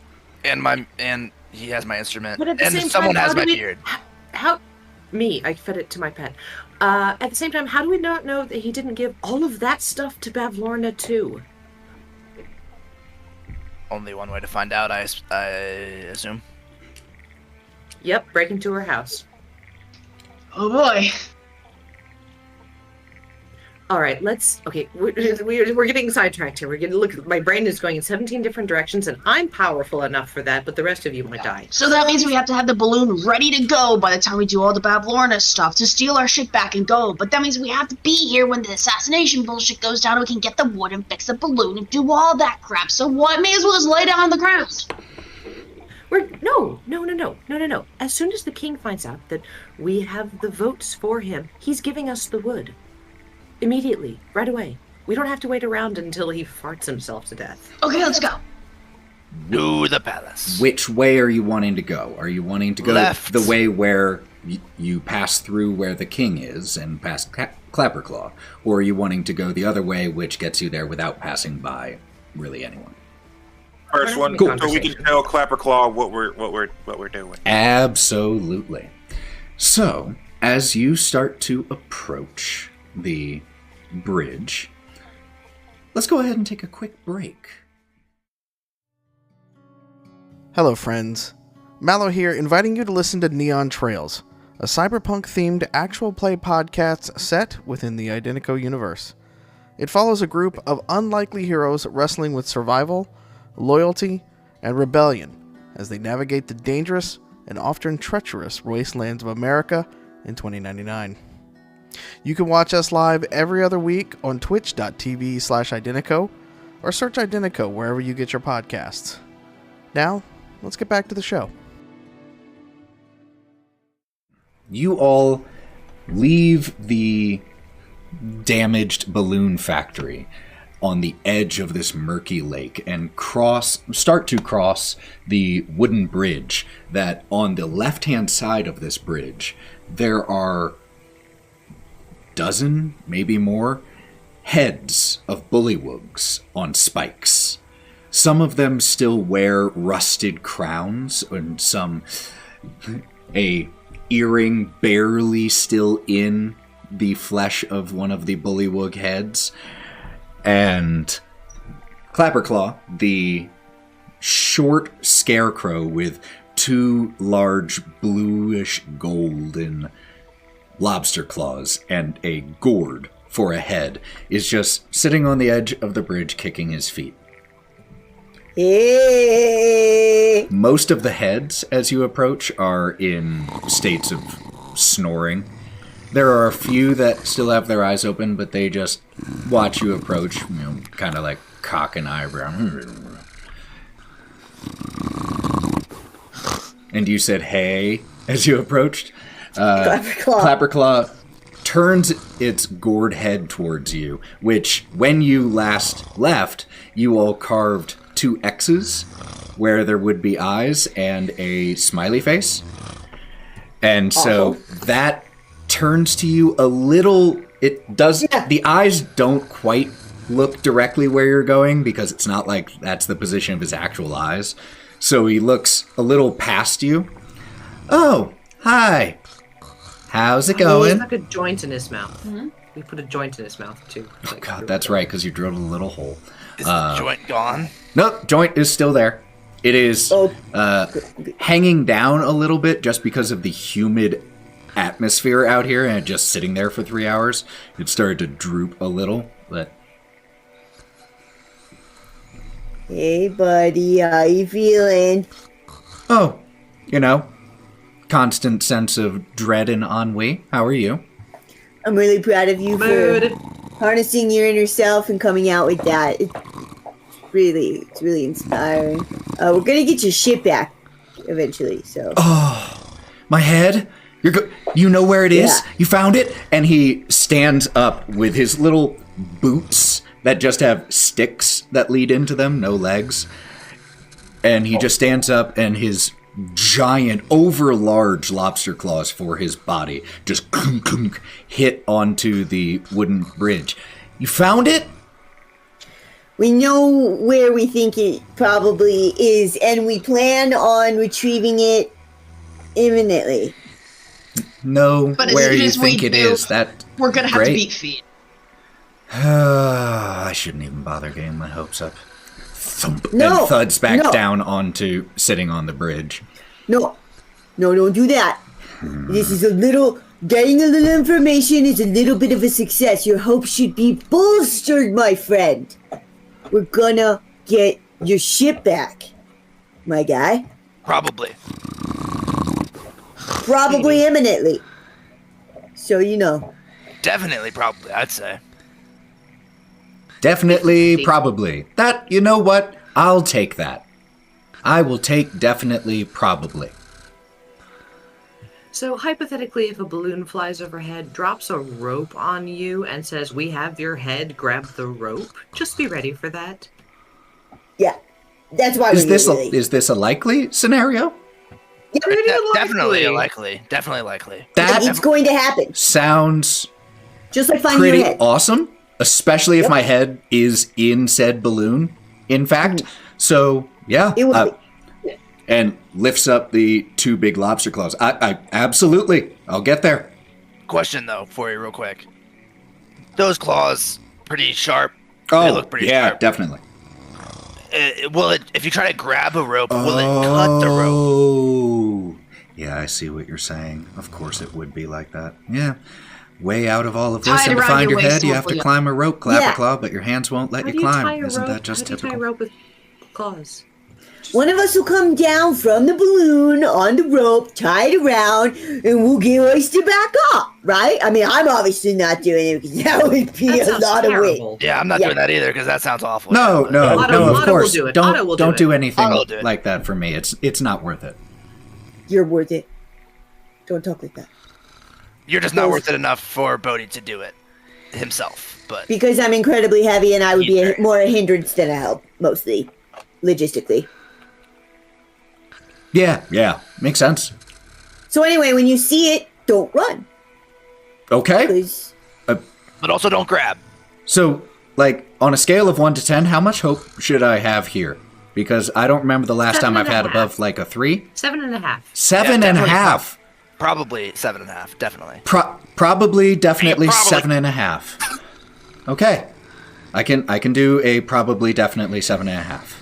And he has my instrument. But at the and same someone time, has how my do we, beard. How? Me, I fed it to my pet. At the same time, how do we not know that he didn't give all of that stuff to Bavlorna too? Only one way to find out, I assume. Yep, break into her house. Oh boy. All right, we're getting sidetracked here. We're getting look. My brain is going in 17 different directions, and I'm powerful enough for that. But the rest of you might die. So that means we have to have the balloon ready to go by the time we do all the Bavlorna stuff to steal our shit back and go. But that means we have to be here when the assassination bullshit goes down, and we can get the wood and fix the balloon and do all that crap. So what? May as well just lay down on the ground. No. As soon as the king finds out that we have the votes for him, he's giving us the wood. Immediately, right away. We don't have to wait around until he farts himself to death. Okay, let's go. To the palace. Which way are you wanting to go? Are you wanting to go Left. the way where you pass through where the king is and past Clapperclaw? Or are you wanting to go the other way, which gets you there without passing by really anyone? First one, Cool. so we can tell Clapperclaw what we're doing. Absolutely. So, as you start to approach the bridge, let's go ahead and take a quick break. Hello friends, Mallow here, inviting you to listen to Neon Trails, a cyberpunk-themed actual play podcast set within the Identico universe. It follows a group of unlikely heroes wrestling with survival, loyalty, and rebellion as they navigate the dangerous and often treacherous wastelands of America in 2099. You can watch us live every other week on twitch.tv/Identico or search Identico wherever you get your podcasts. Now, let's get back to the show. You all leave the damaged balloon factory on the edge of this murky lake and start to cross the wooden bridge that on the left-hand side of this bridge there are dozen, maybe more, heads of bullywugs on spikes. Some of them still wear rusted crowns, and some a earring barely still in the flesh of one of the bullywug heads. And Clapperclaw, the short scarecrow with two large bluish golden lobster claws and a gourd for a head, is just sitting on the edge of the bridge kicking his feet. Hey. Most of the heads, as you approach, are in states of snoring. There are a few that still have their eyes open, but they just watch you approach, kind of like cock an eyebrow. And you said, hey, as you approached. Clapperclaw turns its gourd head towards you, which, when you last left, you all carved 2 X's where there would be eyes and a smiley face. And so that turns to you a little. It does. Yeah. The eyes don't quite look directly where you're going because it's not like that's the position of his actual eyes. So he looks a little past you. Oh, hi. How's it going? He stuck a joint in his mouth. Mm-hmm. We put a joint in his mouth too. Oh God, that's right, because you drilled a little hole. Is the joint gone? Nope, joint is still there. It is hanging down a little bit just because of the humid atmosphere out here, and just sitting there for 3 hours. It started to droop a little, but... Hey, buddy, how you feeling? Oh, constant sense of dread and ennui. How are you? I'm really proud of you Mood. harnessing your inner self and coming out with that. It's really inspiring. We're gonna get your shit back eventually. So. Oh, my head. You know where it is? Yeah. You found it? And he stands up with his little boots that just have sticks that lead into them, no legs. And he just stands up, and his giant, over-large lobster claws for his body just hit onto the wooden bridge. You found it? We know where we think it probably is, and we plan on retrieving it imminently. Know But as where soon you as we think it do, is. That We're gonna have to great. beat feet. I shouldn't even bother getting my hopes up. Thump, No, and thuds back no. down onto sitting on the bridge. No, don't do that. This is getting a little information is a little bit of a success. Your hopes should be bolstered, my friend. We're gonna get your ship back, my guy. Probably. Probably imminently. So you know. Definitely, probably, I'd say. Definitely, probably. That, you know what? I'll take that. I will take definitely, probably. So hypothetically, if a balloon flies overhead, drops a rope on you, and says, "We have your head, grab the rope," just be ready for that. Yeah. That's why Is we're this really. a likely scenario? Definitely likely. Definitely likely. That It's going to happen. sounds Just like finding pretty your head. awesome, especially if my head is in said balloon, in fact. So, yeah. It will and lifts up the two big lobster claws. I absolutely. I'll get there. Question, though, for you real quick. Those claws, pretty sharp. Oh, They look pretty yeah, sharp. definitely. If you try to grab a rope, will it cut the rope? Oh, yeah, I see what you're saying. Of course it would be like that. Yeah. Way out of all of this, Tie it and to around find your your head, waist you will have to pull you. climb a rope, clap Yeah. a claw, but your hands won't let How you do you tie climb. a Isn't rope? that just How do you tie a typical? rope with claws? One of us will come down from the balloon on the rope, tie it around, and we'll get hoisted back up, right? I mean, I'm obviously not doing it because that would be That a sounds lot of weight. terrible. Yeah, I'm not Yeah. doing that either, because that sounds awful. No, Yeah, no, Otto- no, of Otto will course. do it. Otto will Don't do do it. anything Otto will do it. like that for me. It's not worth it. You're worth it. Don't talk like that. You're just not worth it enough for Bodie to do it himself. But Because I'm incredibly heavy and I would be Either. more a hindrance than a help, mostly. Logistically. Yeah, makes sense. So anyway, when you see it, don't run. Okay. 'Cause but also don't grab. So, like, on a scale of 1 to 10, how much hope should I have here? Because I don't remember the last time I've had 7.5. above, like, a 3. 7.5. 7.5. Probably 7.5, definitely. Probably, definitely Yeah, probably. 7.5. Okay. I can do a probably, definitely 7.5.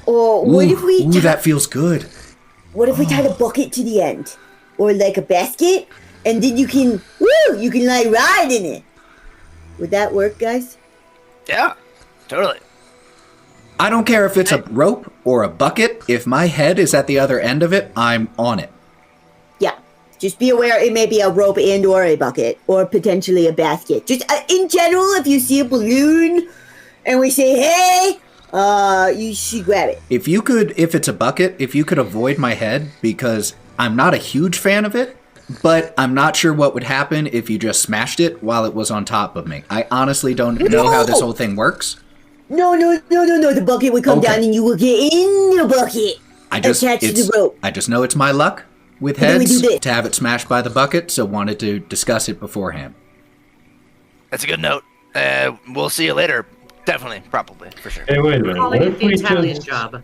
or what if we Ooh, that feels good. what if we tied a bucket to the end? Or like a basket? And then you can like ride in it. Would that work, guys? Yeah, totally. I don't care if it's a rope or a bucket. If my head is at the other end of it, I'm on it. Yeah. Just be aware it may be a rope and or a bucket or potentially a basket. Just in general, if you see a balloon and we say, "Hey," you should grab it. If it's a bucket, if you could avoid my head, because I'm not a huge fan of it, but I'm not sure what would happen if you just smashed it while it was on top of me. I honestly don't know how this whole thing works. No. The bucket would come Okay. down and you will get in the bucket. Attached to the rope. I just know it's my luck with And then we heads do this. to have it smashed by the bucket, so wanted to discuss it beforehand. That's a good note. We'll see you later. Definitely, probably, for sure. Hey, wait a minute. Calling What it if the we Italian just job.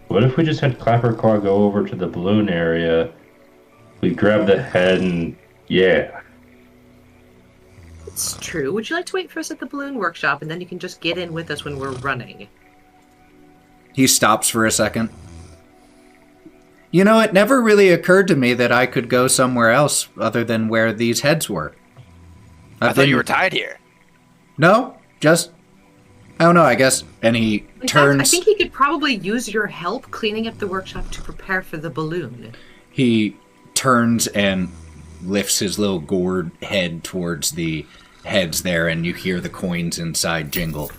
What if we just had Clapper Claw go over to the balloon area? We grab the head and yeah. It's true. Would you like to wait for us at the balloon workshop, and then you can just get in with us when we're running? He stops for a second. You know, it never really occurred to me that I could go somewhere else other than where these heads were. I thought you were tied here. No, just... I don't know, I guess. And he In turns... fact, I think he could probably use your help cleaning up the workshop to prepare for the balloon. He turns and lifts his little gourd head towards the heads there, and you hear the coins inside jingle.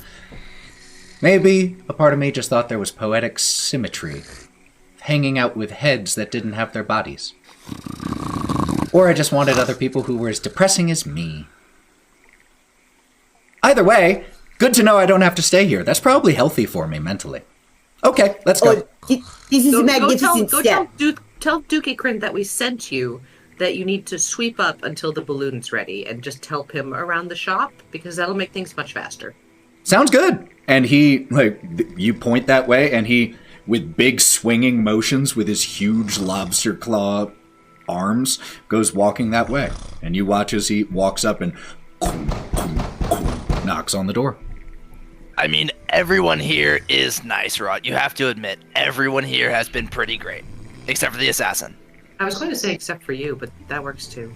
Maybe a part of me just thought there was poetic symmetry, hanging out with heads that didn't have their bodies. Or I just wanted other people who were as depressing as me. Either way, good to know I don't have to stay here. That's probably healthy for me mentally. Okay, let's go. This is a magnificent step. Tell Duke Kieren that we sent you, that you need to sweep up until the balloon's ready, and just help him around the shop, because that'll make things much faster. Sounds good. And he, you point that way, and he, with big swinging motions with his huge lobster claw arms, goes walking that way. And you watch as he walks up and knocks on the door. I mean, everyone here is nice, Wraught. You have to admit, everyone here has been pretty great. Except for the assassin. I was going to say except for you, but that works too.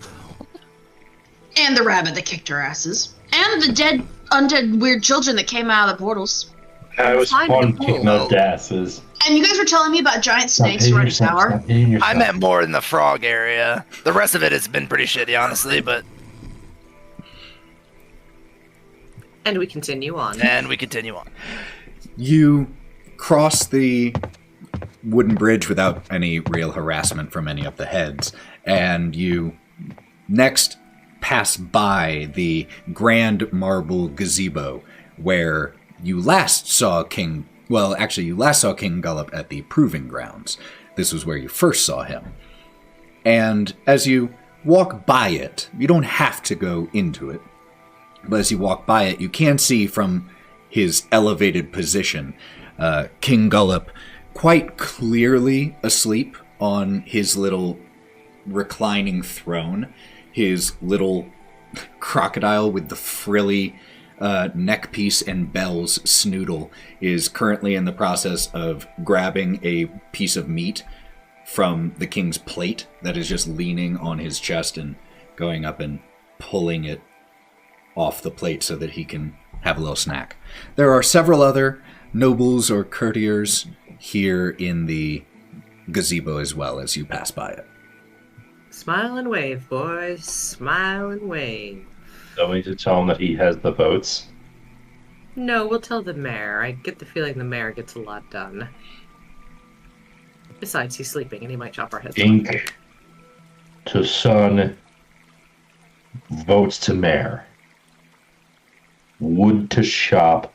And the rabbit that kicked our asses. And the dead, undead, weird children that came out of the portals. I was fun kicking those asses. And you guys were telling me about giant snakes who are in a tower. I meant more in the frog area. The rest of it has been pretty shitty, honestly, but... And we continue on. You cross the wooden bridge without any real harassment from any of the heads, and you next pass by the grand marble gazebo where you last saw King Gullop at the proving grounds. This was where you first saw him. And as you walk by it, you don't have to go into it, but as you walk by it, you can see from his elevated position, King Gullop quite clearly asleep on his little reclining throne. His little crocodile with the frilly neckpiece and bells snoodle is currently in the process of grabbing a piece of meat from the king's plate that is just leaning on his chest and going up and pulling it off the plate so that he can have a little snack. There are several other nobles or courtiers here in the gazebo as well as you pass by it. Smile and wave, boys. Smile and wave. Don't we need to tell him that he has the votes? No, we'll tell the mayor. I get the feeling the mayor gets a lot done. Besides, he's sleeping and he might chop our heads off. Ink to son, votes to mayor. Wood to shop,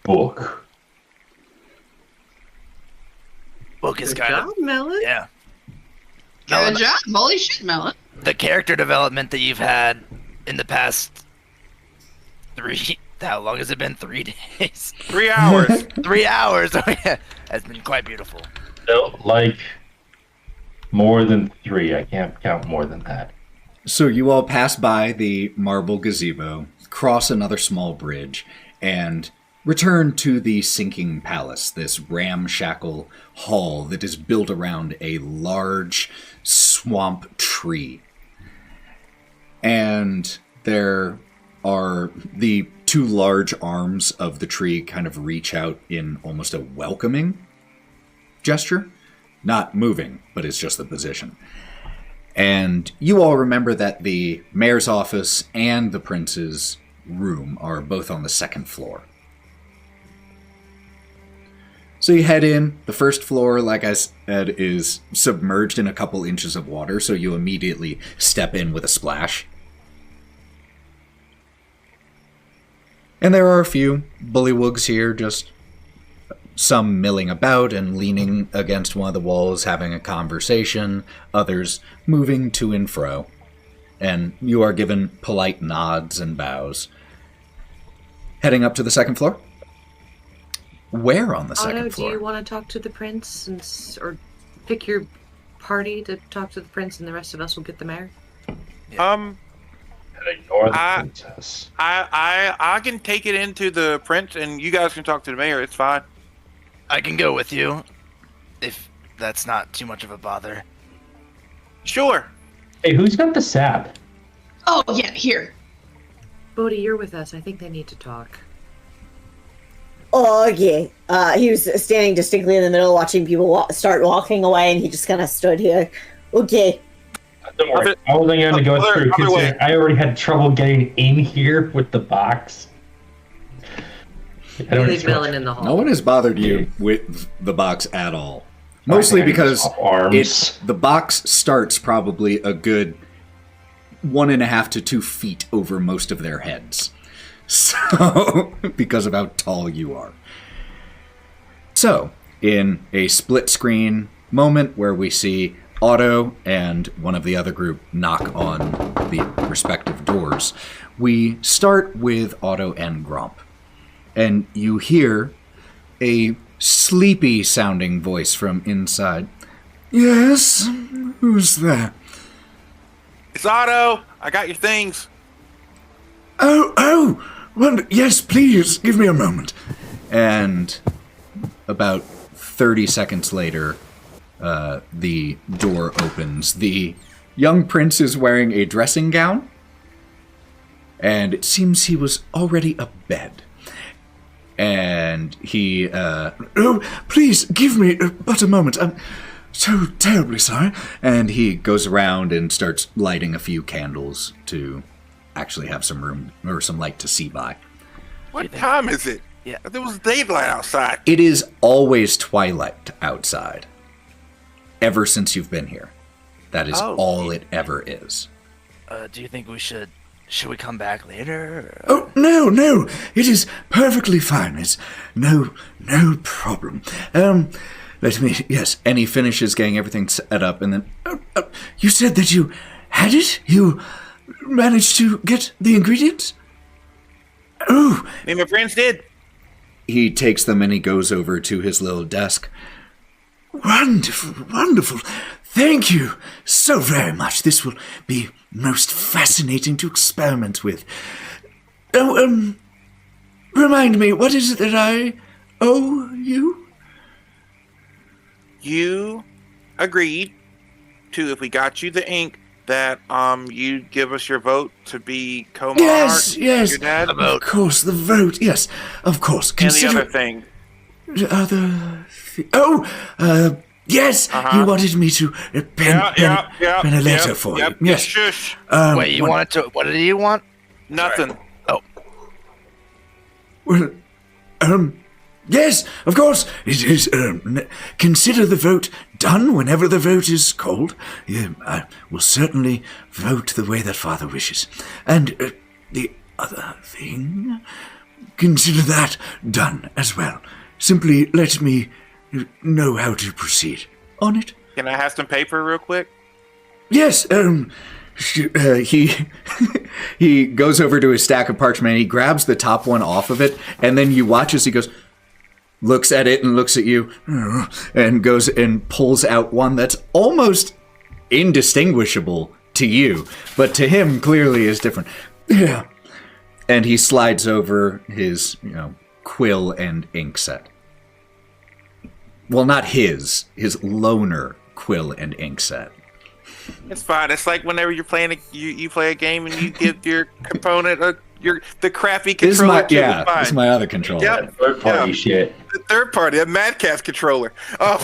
book. Book is Good kind job, of... Melon. Yeah. Good job. Holy shit, Melon. The character development that you've had in the past how long has it been? 3 days? 3 hours. 3 hours. Oh, yeah. Has been quite beautiful. No, like more than 3. I can't count more than that. So you all pass by the marble gazebo, cross another small bridge, and return to the sinking palace, this ramshackle hall that is built around a large swamp tree. And there are the 2 large arms of the tree kind of reach out in almost a welcoming gesture. Not moving, but it's just the position. And you all remember that the mayor's office and the prince's room are both on the 2nd floor. So you head in. The 1st floor, like I said, is submerged in a couple inches of water, so you immediately step in with a splash. And there are a few bullywugs here, just some milling about and leaning against one of the walls, having a conversation, others moving to and fro. And you are given polite nods and bows. Heading up to the 2nd floor? Where on the 2nd floor? Do you want to talk to the prince, or pick your party to talk to the prince, and the rest of us will get the mayor? Ignore the princess. I can take it into the prince, and you guys can talk to the mayor. It's fine. I can go with you, if that's not too much of a bother. Sure. Hey, who's got the sap? Oh, yeah, here. Bodie, you're with us. I think they need to talk. Oh, okay. He was standing distinctly in the middle watching people start walking away, and he just kind of stood here. Okay. Don't worry. I wasn't going to go through because I already had trouble getting in here with the box. Leave Melon in the hall. No one has bothered you with the box at all. Mostly because the box starts probably a good 1.5 to 2 feet over most of their heads. So, because of how tall you are. So, in a split screen moment where we see Otto and one of the other group knock on the respective doors, we start with Otto and Gromp. And you hear a sleepy sounding voice from inside. Yes? Who's there? It's Otto. I got your things. Oh, yes, please, give me a moment. And about 30 seconds later, the door opens. The young prince is wearing a dressing gown, and it seems he was already abed. And he, Oh, please, give me but a moment. I'm so terribly sorry. And he goes around and starts lighting a few candles to actually have some room or some light to see by. What time is it? Yeah. There was daylight outside. It is always twilight outside. Ever since you've been here. That is all it ever is. Do you think should we come back later? Oh, no, it is perfectly fine. It's no problem. Yes, and he finishes getting everything set up, and then... you said that you had it? You managed to get the ingredients? Oh. Me and my friends did. He takes them and he goes over to his little desk. Wonderful. Thank you so very much. This will be most fascinating to experiment with. Oh, remind me, what is it that I owe you? You agreed to, if we got you the ink, that you'd give us your vote to be co-monarch. Yes. Your dad. Of course, the vote. Yes, of course. And the other thing. Yes, you wanted me to pen a letter for you. Yes. Shush. Wait, you wanted to... What did you want? Nothing. Oh. Well, yes, of course. It is, consider the vote done whenever the vote is called. I will certainly vote the way that Father wishes. And the other thing, consider that done as well. Simply let me know how to proceed on it. Can I have some paper real quick? Yes, he goes over to his stack of parchment and he grabs the top one off of it, and then you watch as he looks at it and looks at you, and goes and pulls out one that's almost indistinguishable to you, but to him clearly is different. Yeah. And he slides over his, quill and ink set. Well, not his loner quill and ink set. It's fine. It's like whenever you're playing you play a game and you give your component the crappy controller. This is my other controller. Yep. Third party shit. The third party, a Madcast controller. Oh,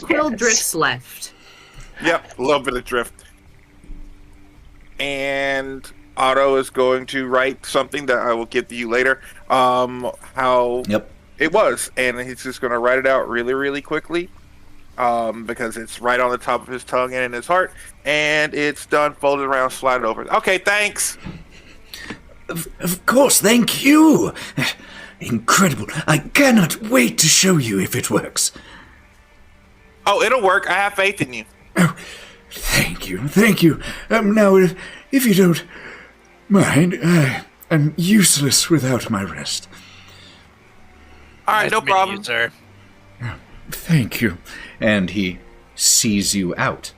Quill drifts left. Yep, a little bit of drift. And Otto is going to write something that I will give to you later. How it was, and he's just going to write it out really, really quickly. Because it's right on the top of his tongue and in his heart, and it's done, folded around, slide it over. Okay, thanks. Of course, thank you. Incredible. I cannot wait to show you if it works. Oh, it'll work. I have faith in you. Oh, thank you. Now, if you don't mind, I'm useless without my rest. All right, Nice no meeting problem. you, sir. Thank you. And he sees you out.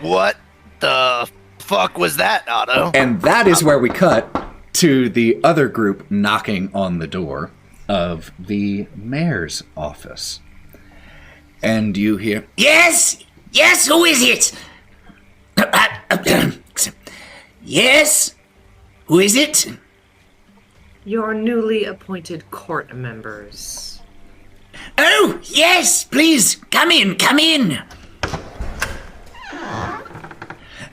What the fuck was that, Otto? And that is where we cut to the other group knocking on the door of the mayor's office. And you hear, Yes, who is it? Yes, who is it? Your newly appointed court members. Oh, yes, please, come in.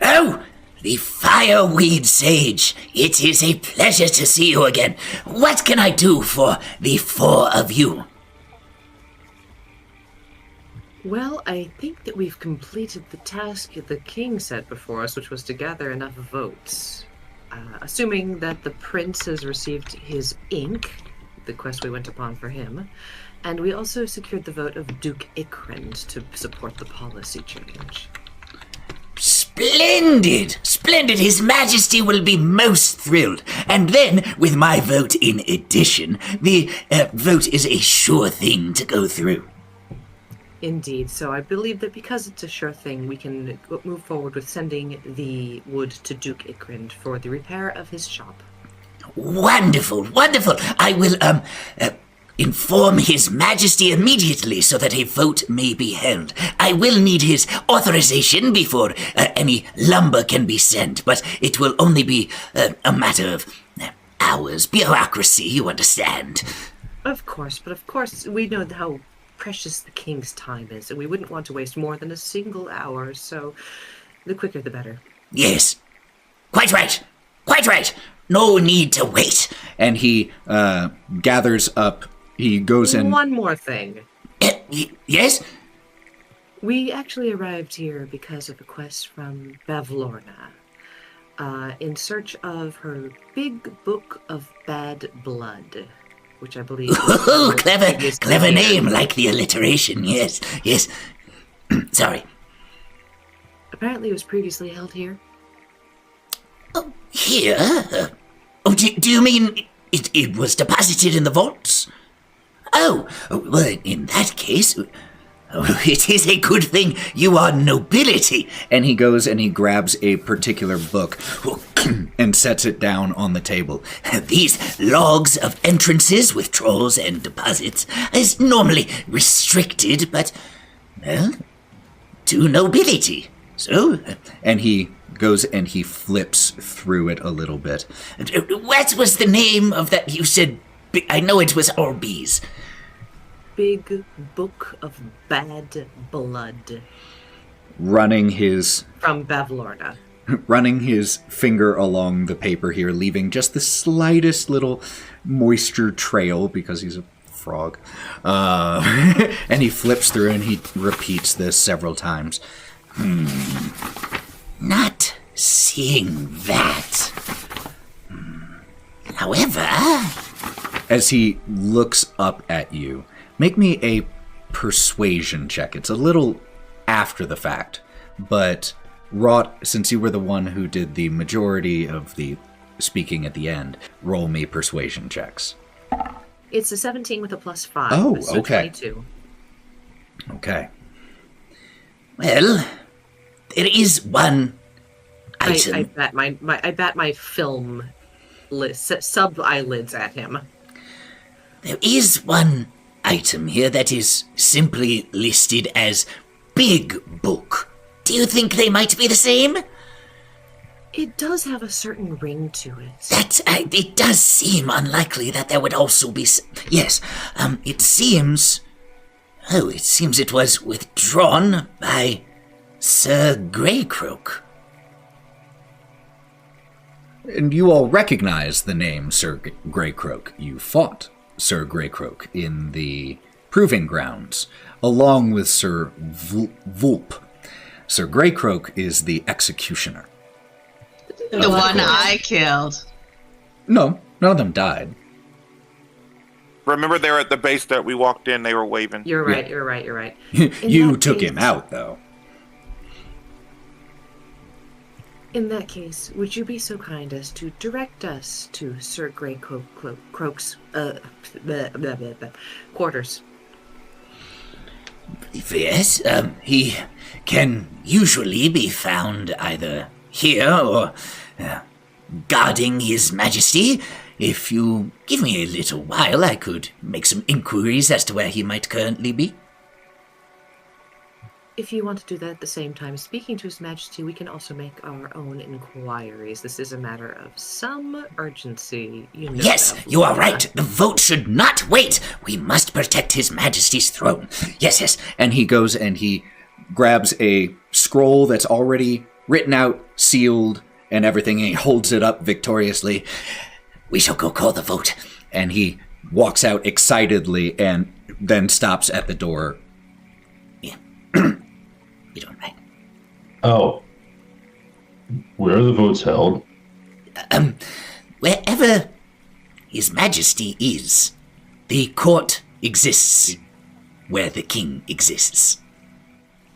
Oh, the Fireweed Sage. It is a pleasure to see you again. What can I do for the four of you? Well, I think that we've completed the task the king set before us, which was to gather enough votes. Assuming that the prince has received his ink, the quest we went upon for him, and we also secured the vote of Duke Ikrend to support the policy change. Splendid! Splendid! His Majesty will be most thrilled. And then, with my vote in addition, the vote is a sure thing to go through. Indeed, so I believe that because it's a sure thing, we can move forward with sending the wood to Duke Ikrend for the repair of his shop. Wonderful, wonderful! I will, inform His Majesty immediately so that a vote may be held. I will need his authorization before any lumber can be sent, but it will only be a matter of hours. Bureaucracy, you understand. Of course, but of course we know how precious the king's time is, and we wouldn't want to waste more than a single hour, so the quicker the better. Yes. Quite right. Quite right. No need to wait. And he gathers up. He goes in. One more thing. Yes? We actually arrived here because of a quest from Bavlorna, in search of her big book of bad blood, which I believe... Oh, clever name, like the alliteration, yes. Sorry. Apparently it was previously held here. Oh, here? Do you mean it was deposited in the vaults? Oh, well, in that case, it is a good thing you are nobility. And he goes and he grabs a particular book and sets it down on the table. These logs of entrances, withdrawals, and deposits is normally restricted, but, well, to nobility. So, and he goes and he flips through it a little bit. What was the name of that? You said, I know it was Orbeez. Big Book of Bad Blood. Running his... From Bavlorna. Running his finger along the paper here, leaving just the slightest little moisture trail because he's a frog. And he flips through and he repeats this several times. Not seeing that. However... As he looks up at you, make me a persuasion check. It's a little after the fact, but Wraught, since you were the one who did the majority of the speaking at the end, roll me persuasion checks. It's a 17 with a +5. Oh, so okay. 22. Okay. Well, there is one item. I bat my film sub eyelids at him. There is one item here that is simply listed as Big Book. Do you think they might be the same? It does have a certain ring to it. It does seem unlikely that there would also be... Yes, it seems... Oh, it seems it was withdrawn by Sir Greycroak. And you all recognize the name Sir Greycroak. You fought Sir Greycroak in the Proving Grounds, along with Sir Vulp. Sir Greycroak is the executioner. The one I killed. No, none of them died. Remember, they were at the base that we walked in. They were waving. You're right. You're right. You took him out, though. In that case, would you be so kind as to direct us to Sir Greycroak's quarters? Yes, he can usually be found either here or guarding His Majesty. If you give me a little while, I could make some inquiries as to where he might currently be. If you want to do that at the same time speaking to His Majesty, we can also make our own inquiries. This is a matter of some urgency, you know. Yes, you are right. The vote should not wait. We must protect His Majesty's throne. Yes. And he goes and he grabs a scroll that's already written out, sealed, and everything. And he holds it up victoriously. We shall go call the vote. And he walks out excitedly and then stops at the door. Yeah. You don't mind. Oh. Where are the votes held? Wherever His Majesty is, the court exists where the king exists.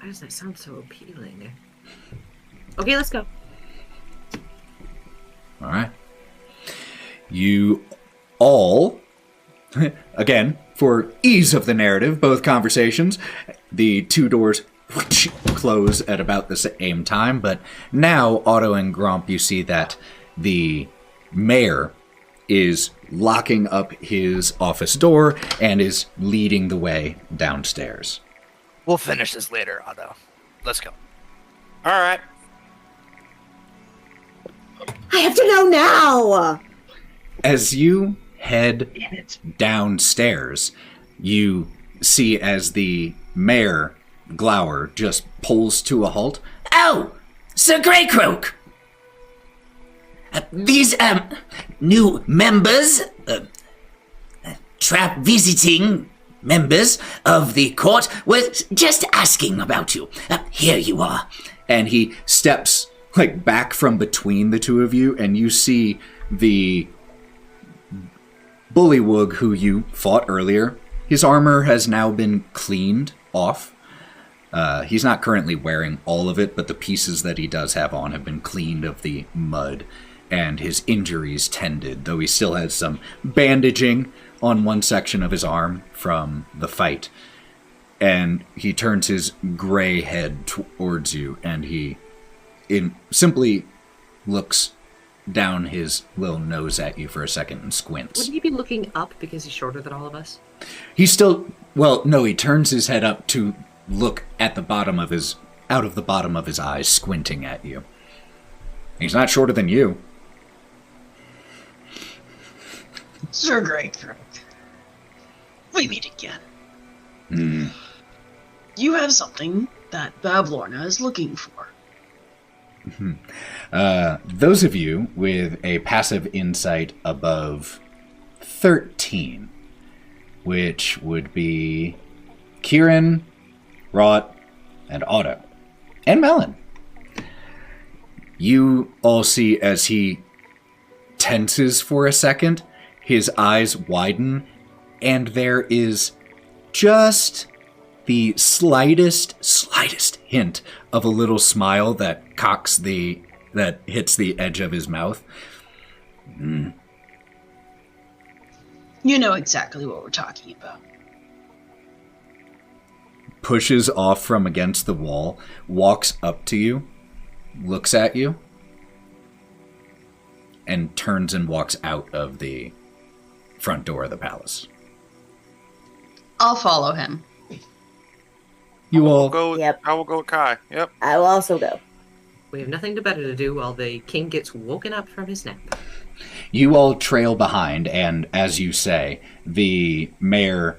Why does that sound so appealing? Okay, let's go. All right. You all, again, for ease of the narrative, both conversations, the two doors close at about the same time, but now, Otto and Gromp, you see that the mayor is locking up his office door and is leading the way downstairs. We'll finish this later, Otto. Let's go. All right. I have to know now! As you head downstairs, you see as the mayor, Glower, just pulls to a halt. Oh, Sir Greycroak! These, new members, visiting members of the court were just asking about you. Here you are. And he steps, back from between the two of you, and you see the bullywug who you fought earlier. His armor has now been cleaned off. He's not currently wearing all of it, but the pieces that he does have on have been cleaned of the mud, and his injuries tended, though he still has some bandaging on one section of his arm from the fight. And he turns his gray head towards you, and he simply looks down his little nose at you for a second and squints. Wouldn't he be looking up because he's shorter than all of us? He's still... Well, no, he turns his head up to look at the bottom of his... out of the bottom of his eyes, squinting at you. He's not shorter than you. Sir Greycroak, we meet again. You have something that Bavlorna is looking for. Those of you with a passive insight above 13, which would be Kieren, Wraught, and Otto, and Melon. You all see as he tenses for a second, his eyes widen, and there is just the slightest hint of a little smile that hits the edge of his mouth. You know exactly what we're talking about. Pushes off from against the wall, walks up to you, looks at you, and turns and walks out of the front door of the palace. I'll follow him. You all... Yep. I will go with Kai. Yep. I will also go. We have nothing better to do while the king gets woken up from his nap. You all trail behind, and as you say, the mayor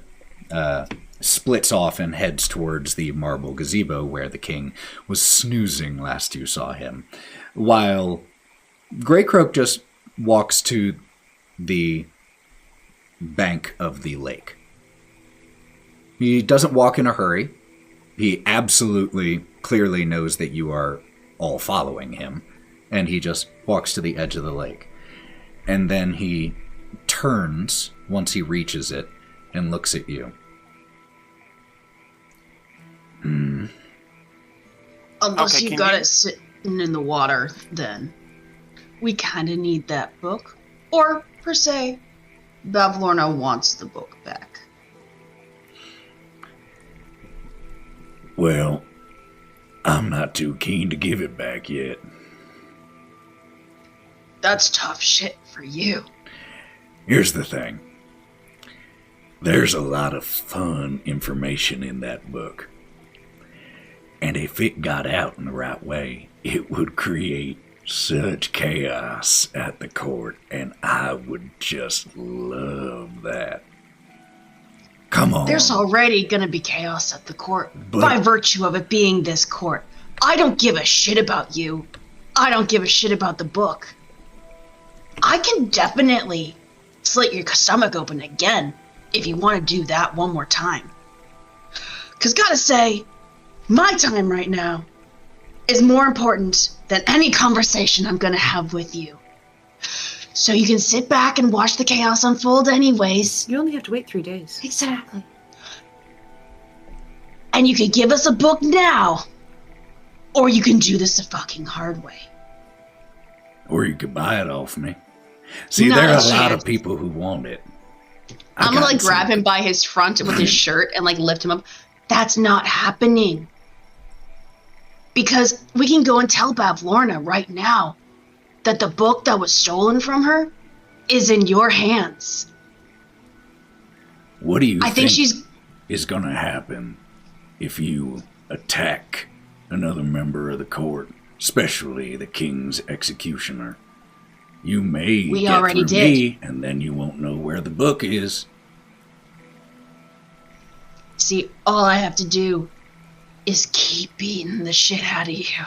splits off and heads towards the marble gazebo where the king was snoozing last you saw him, while Greycroak just walks to the bank of the lake. He doesn't walk in a hurry. He absolutely, clearly knows that you are all following him, and he just walks to the edge of the lake. And then he turns, once he reaches it, and looks at you. Unless Okay, you got it sitting in the water, then we kind of need that book. Or, per se, Bavlorna wants the book back. Well, I'm not too keen to give it back yet. That's tough shit for you. Here's the thing. There's a lot of fun information in that book. And if it got out in the right way, it would create such chaos at the court, and I would just love that. Come on. There's already gonna be chaos at the court But- by virtue of it being this court. I don't give a shit about you. I don't give a shit about the book. I can definitely slit your stomach open again if you want to do that one more time. Because gotta say, my time right now is more important than any conversation I'm gonna have with you. So you can sit back and watch the chaos unfold anyways. You only have to wait 3 days. Exactly. And you can give us a book now, or you can do this the fucking hard way. Or you could buy it off me. See, Not there are a a lot chance. of people who want it. I'm gonna like grab him by his front with his shirt and like lift him up. That's not happening. Because we can go and tell Bavlorna right now that the book that was stolen from her is in your hands. What do you I think she's is going to happen if you attack another member of the court, especially the king's executioner? You may We get already through did. me, and then you won't know where the book is. See, all I have to do is keep beating the shit out of you.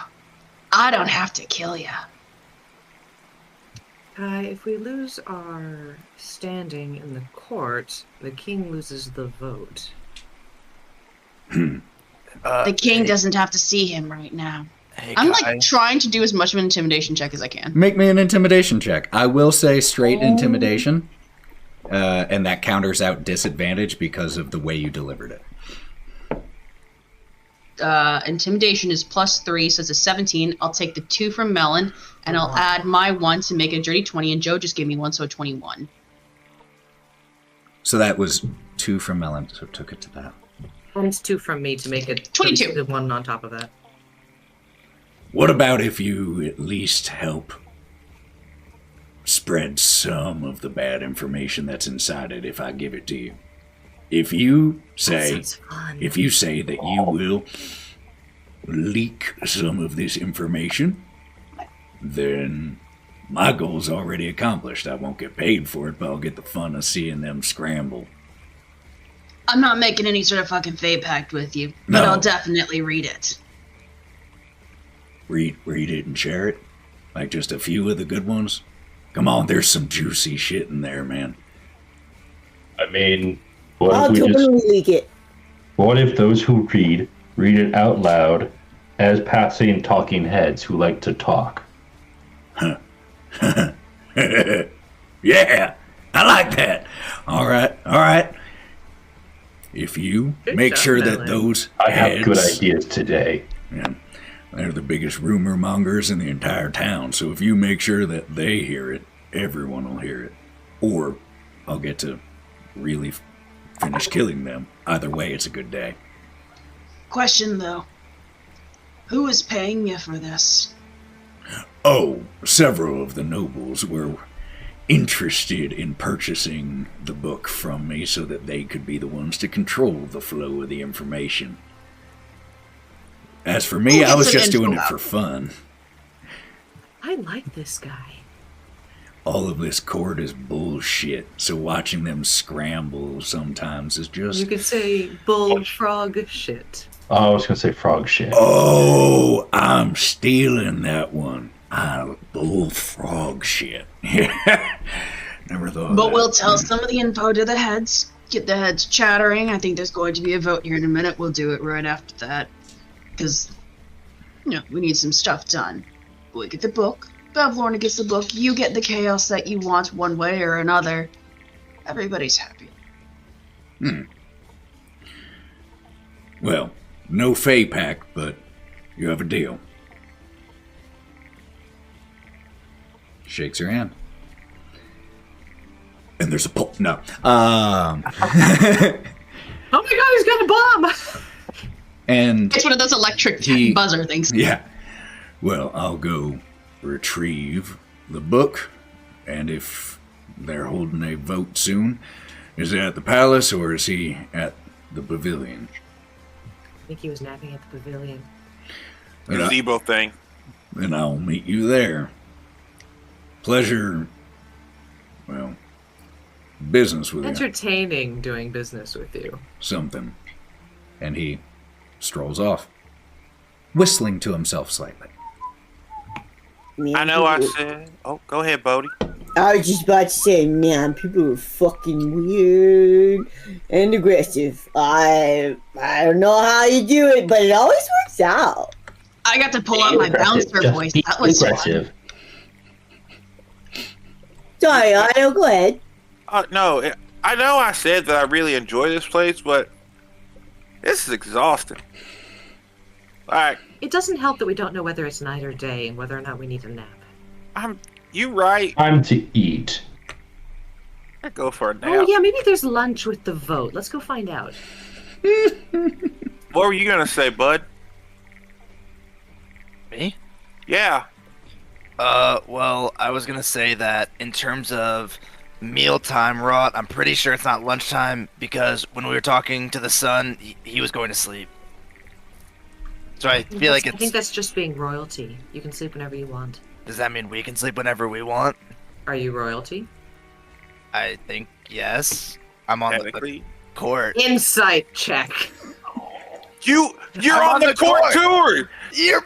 I don't have to kill you. If we lose our standing in the court, the king loses the vote. The king doesn't have to see him right now. Hey, I'm Kai. like trying to do as much of an intimidation check as I can. Make me an intimidation check. I will say straight intimidation, and that counters out disadvantage because of the way you delivered it. Intimidation is +3, so it's a 17. I'll take the 2 from Melon, and I'll add my 1 to make it a dirty 20, and Joe just gave me 1, so a 21. So that was 2 from Melon, so took it to that. And it's 2 from me to make it 22. The 1 on top of that. What about if you at least help spread some of the bad information that's inside it if I give it to you? If you say that you will leak some of this information, then my goal's already accomplished. I won't get paid for it, but I'll get the fun of seeing them scramble. I'm not making any sort of fucking fate pact with you, but No. I'll definitely read it. Read it and share it? Like just a few of the good ones? Come on, there's some juicy shit in there, man. I mean, what I'll if we just... totally leak it. What if those who read it out loud as passing talking heads who like to talk? Yeah, I like that. All right. If you Good make job, sure that Melon. those I have heads, good ideas today. Yeah, they're the biggest rumor mongers in the entire town. So if you make sure that they hear it, everyone will hear it. Or I'll get to really finish killing them. Either way, it's a good day. Question, though. Who is paying you for this? Oh, several of the nobles were interested in purchasing the book from me so that they could be the ones to control the flow of the information. As for me, We'll I get was some just info doing it out. for fun. I like this guy. All of this court is bullshit, so watching them scramble sometimes is just... You could say bullfrog shit. Oh, I was going to say frog shit. Oh, I'm stealing that one. Bullfrog shit. Never thought of But that. we'll tell some of the info to the heads. Get the heads chattering. I think there's going to be a vote here in a minute. We'll do it right after that. Because, we need some stuff done. We get the book. Bavlorna gets the book. You get the chaos that you want one way or another. Everybody's happy. Well, no Fey pack, but you have a deal. Shakes your hand. And there's a pull. No. Oh my god, he's got a bomb! And It's one of those electric He- buzzer things. Yeah. Well, I'll go retrieve the book, and if they're holding a vote soon, is it at the palace or is he at the pavilion? I think he was napping at the pavilion. Then, The I, Zebo thing. then I'll meet you there. Pleasure, well, business with you. Entertaining doing business with you. Something. and he strolls off. whistling to himself slightly. Man, I know I people- said. Oh, go ahead, Bodie. I was just about to say, man, people are fucking weird and aggressive. I don't know how you do it, but it always works out. I got to pull out my bouncer Just voice. be That was fun. aggressive. Sorry, Otto, go ahead. No, I know I said that I really enjoy this place, but this is exhausting. Like, It doesn't help that we don't know whether it's night or day and whether or not we need a nap. you right. Time to eat. I go for a nap. Oh, yeah, maybe there's lunch with the vote. Let's go find out. What were you gonna say, bud? Me? Yeah. Well, I was gonna say that in terms of mealtime, Wraught, I'm pretty sure it's not lunchtime because when we were talking to the sun, he was going to sleep. So I feel like I it's... think that's just being royalty. You can sleep whenever you want. Does that mean we can sleep whenever we want? Are you royalty? I think yes. I'm on the Technically. court. Insight check. You're I'm on the court tour.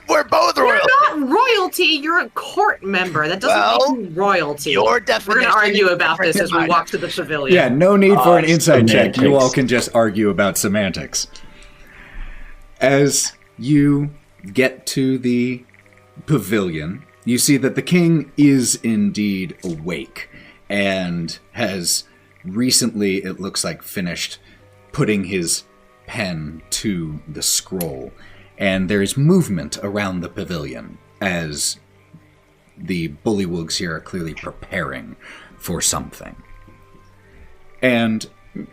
We're both royal. You're not royalty. You're a court member. That doesn't make you royalty. Your We're definition. going to argue about this as we mine. walk to the pavilion. Yeah, no need for an insight check. You semantics. all can just argue about semantics. As you get to the pavilion, you see that the king is indeed awake and has recently, it looks like, finished putting his pen to the scroll. And there is movement around the pavilion as the bullywugs here are clearly preparing for something. And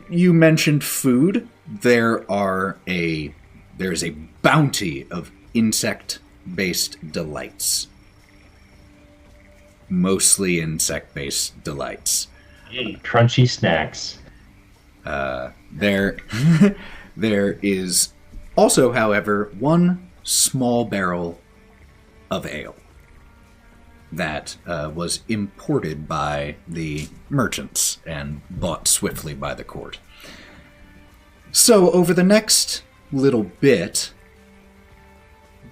you mentioned food. There is a bounty of insect-based delights. Mostly insect-based delights. Crunchy snacks. There is also, however, one small barrel of ale that was imported by the merchants and bought swiftly by the court. So, over the next little bit,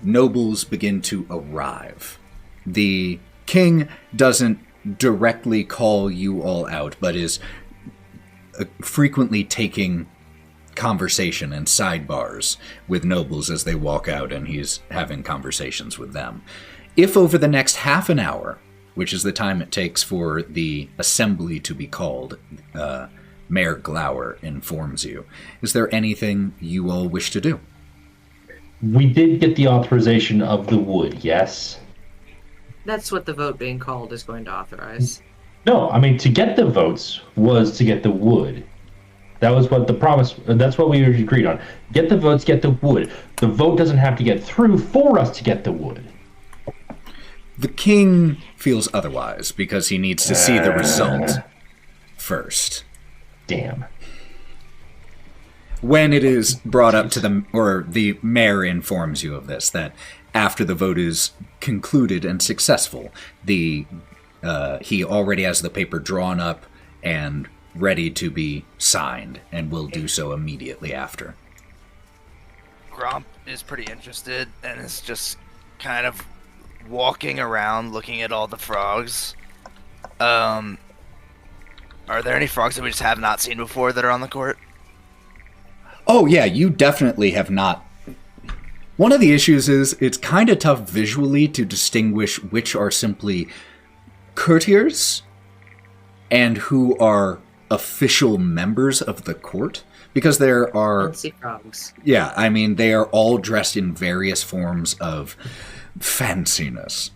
nobles begin to arrive. The king doesn't directly call you all out, but is frequently taking conversation and sidebars with nobles as they walk out, and he's having conversations with them. If over the next half an hour, which is the time it takes for the assembly to be called, Mayor Glower informs you, is there anything you all wish to do? We did get the authorization of the wood, yes? That's what the vote being called is going to authorize. No, I mean, to get the votes was to get the wood. That was what the promise, that's what we agreed on. Get the votes, get the wood. The vote doesn't have to get through for us to get the wood. The king feels otherwise because he needs to see the result first. Damn. When it is brought up to the, or the mayor informs you of this, that after the vote is concluded and successful, he already has the paper drawn up and ready to be signed, and will do so immediately after. Gromp is pretty interested and is just kind of walking around looking at all the frogs. Are there any frogs that we just have not seen before that are on the court? Oh yeah, you definitely have not. One of the issues is it's kind of tough visually to distinguish which are simply courtiers and who are official members of the court, because there are Fancy frogs. Yeah, I mean, they are all dressed in various forms of fanciness.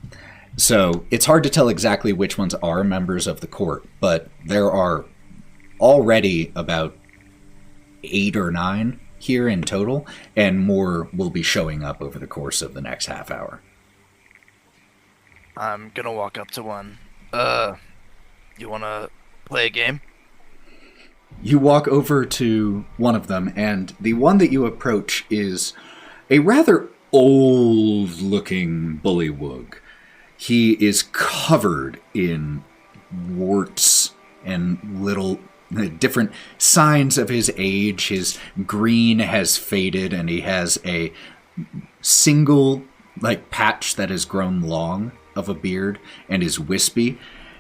So it's hard to tell exactly which ones are members of the court, but there are already about 8 or 9 here in total, and more will be showing up over the course of the next half hour. I'm gonna walk up to one. You wanna play a game? You walk over to one of them, and the one that you approach is a rather old-looking bullywug. He is covered in warts and little different signs of his age. His green has faded, and he has a single, patch that has grown long of a beard and is wispy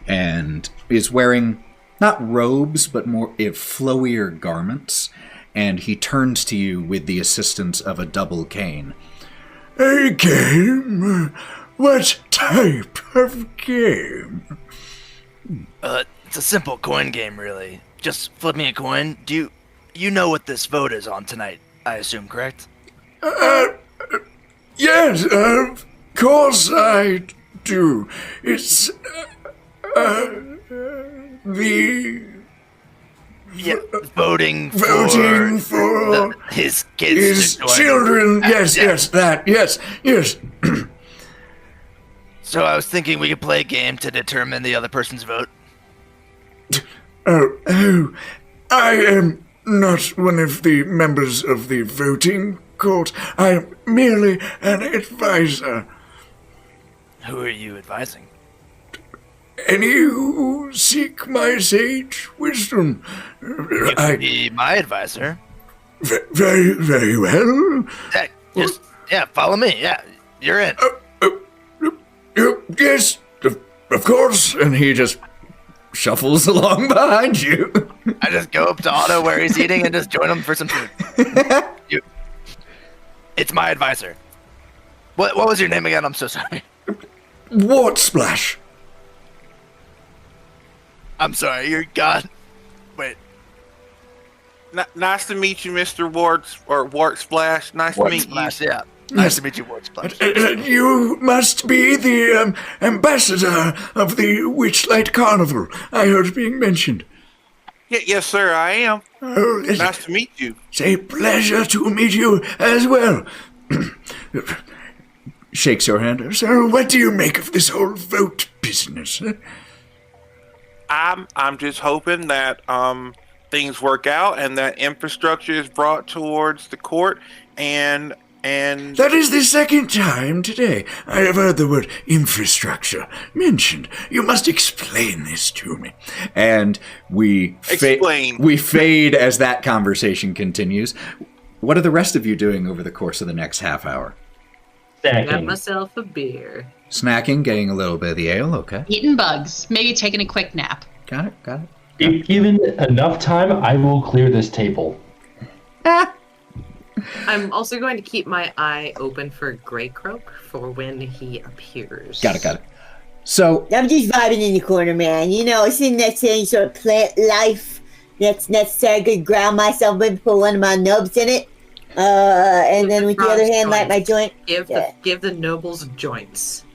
and is wearing not robes, but more flowier garments. And he turns to you with the assistance of a double cane. A game? What type of game? It's a simple coin game, really. Just flip me a coin. You know what this vote is on tonight, I assume, correct? Yes, of course I do. It's, voting for his kids, his children. Yes, that. Yes. So I was thinking we could play a game to determine the other person's vote. Oh, I am not one of the members of the voting court. I am merely an advisor. Who are you advising? Any who seek my sage wisdom. You could be my advisor. Very, very well. Follow me. Yeah, you're in. Yes, of course. And he just shuffles along behind you. I just go up to Otto where he's eating and just join him for some food. It's my advisor. What was your name again? I'm so sorry. Wart Splash. I'm sorry, you're God. Wait. Nice to meet you, Mr. Wart Splash. Nice to meet you. Yeah. Nice to meet you, Wart Splash. You must be the ambassador of the Witchlight Carnival. I heard being mentioned. Yes, sir, I am. Oh, nice to meet you. It's a pleasure to meet you as well. Shakes your hand. So, what do you make of this whole vote business? I'm just hoping that things work out and that infrastructure is brought towards the court and that is the second time today I have heard the word infrastructure mentioned. You must explain this to me. And we fade as that conversation continues. What are the rest of you doing over the course of the next half hour? I got myself a beer. Snacking, getting a little bit of the ale, okay. Eating bugs, maybe taking a quick nap. Got it. If given enough time, I will clear this table. I'm also going to keep my eye open for Greycroak for when he appears. Got it. So I'm just vibing in the corner, man. You know, it's in that same sort of plant life that's necessary. I could ground myself with, put one of my nubs in it. And then with the other hand, light my joint. Give the nobles joints.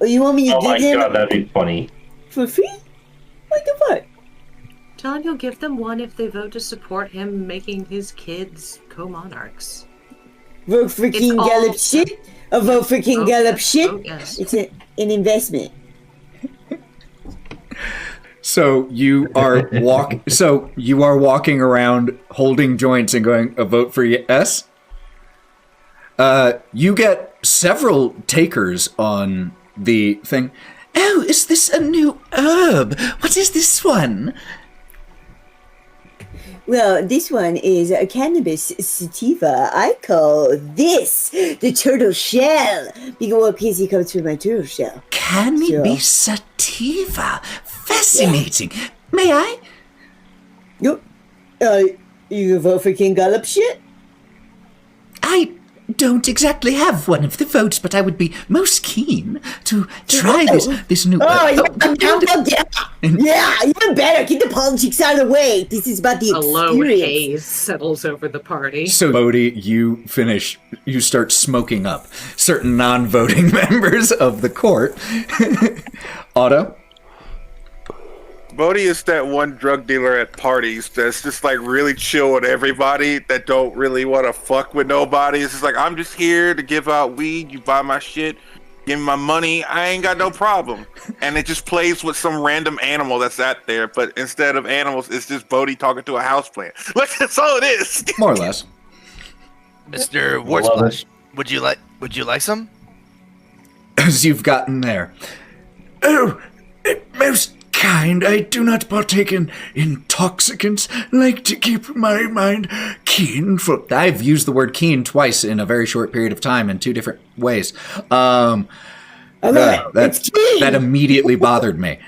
Oh, you want me to Oh give my them god, that'd be funny. for free? What the fuck? Tell him you'll give them one if they vote to support him making his kids co-monarchs. Vote for King Gullop shit? A vote for King Gullop shit? Oh, yes. It's an investment. So you are walking around holding joints and going, a vote for yes? You get several takers on the thing. Oh, is this a new herb? What is this one? Well, this one is a cannabis sativa. I call this the turtle shell. Because it comes from my turtle shell. Cannabis sativa. Fascinating. May I? You vote for King Gullop shit? I don't exactly have one of the votes, but I would be most keen to try this new... Yeah, even better. Get the politics out of the way. This is about the A low experience. haze settles over the party. So, Bodie, you start smoking up certain non-voting members of the court. Otto? Bodie is that one drug dealer at parties that's just like really chill with everybody that don't really want to fuck with nobody. It's just like, I'm just here to give out weed. You buy my shit, give me my money. I ain't got no problem. And it just plays with some random animal that's out there. But instead of animals, it's just Bodie talking to a houseplant. Look, that's all it is. More or less. Mr. Wartsplash, would you like some? As you've gotten there. Oh, most kind. I do not partake in intoxicants. Like to keep my mind keen for... I've used the word keen twice in a very short period of time in two different ways. That immediately bothered me.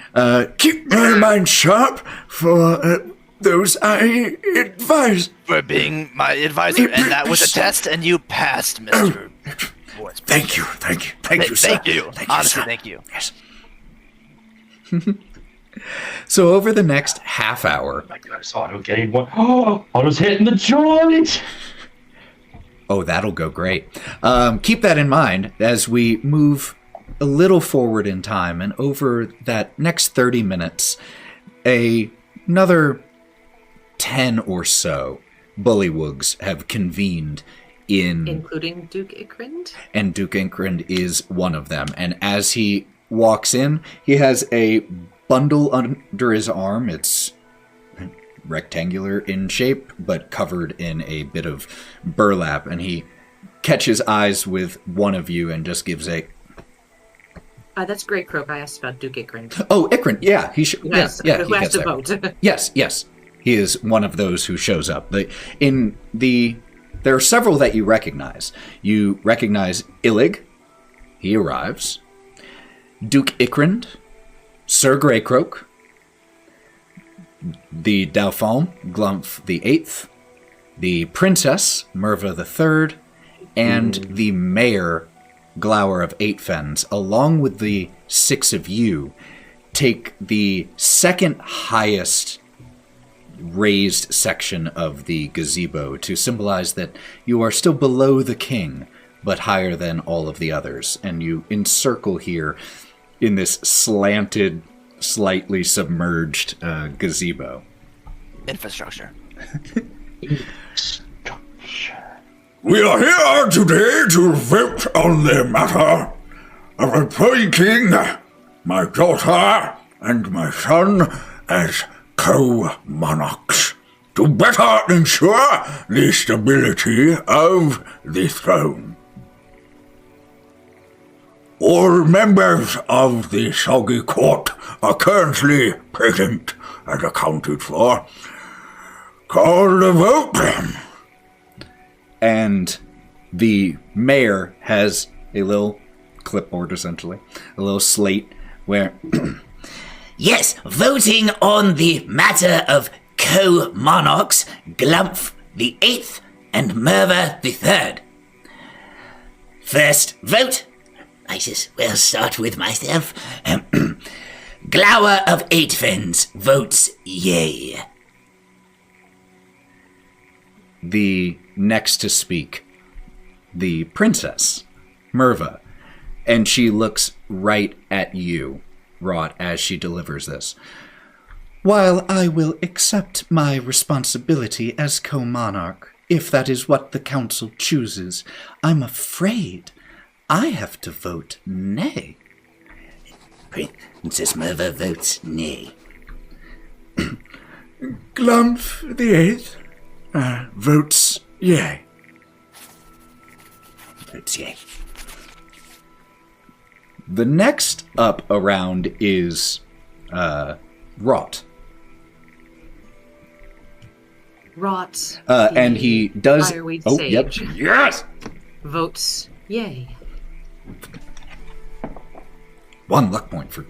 Keep my mind sharp for those I advise. For being my advisor, and that was a test, and you passed, Mr. Voice. Thank you, sir. Thank you. Honestly, sir. thank you. Yes. So over the next half hour... Oh my goodness, Otto getting one. Oh, Otto's hitting the joint! Oh, that'll go great. Keep that in mind as we move a little forward in time, and over that next 30 minutes, another 10 or so bullywugs have convened in... Including Duke Ikrind? And Duke Ikrind is one of them. And as he walks in, he has a bundle under his arm. It's rectangular in shape, but covered in a bit of burlap. And he catches eyes with one of you and just gives a... That's Great Croak. I asked about Duke Ikrind. Oh, Ikrind, yeah. He who has to vote. Yes. He is one of those who shows up. There are several that you recognize. You recognize Illig. He arrives. Duke Ikrind. Sir Greycroak. The Dauphin, Glumph the Eighth. The Princess, Merva the Third. And the Mayor, Glower of Eight Fens, along with the six of you, take the second highest raised section of the gazebo to symbolize that you are still below the king, but higher than all of the others. And you encircle here in this slanted, slightly submerged gazebo. Infrastructure. We are here today to vote on the matter of appointing my daughter and my son as co-monarchs to better ensure the stability of the throne. All members of the Soggy Court are currently present and accounted for. Call the vote. And the mayor has a little clipboard, essentially, a little slate where... Yes, voting on the matter of co-monarchs, Glumph the Eighth and Merva the Third. First vote, I just will start with myself. Glower of Eight Fens votes yay. The next to speak, the princess, Merva, and she looks right at you, Wraught, as she delivers this. While I will accept my responsibility as co-monarch, if that is what the council chooses, I'm afraid I have to vote nay. Princess Merva votes nay. Glumph the Eighth votes yay. Votes yay. The next up around is Wraught. Wraught. And he does... Fireweed Oh, Sage. yep. Yes! Votes yay. 1 luck point for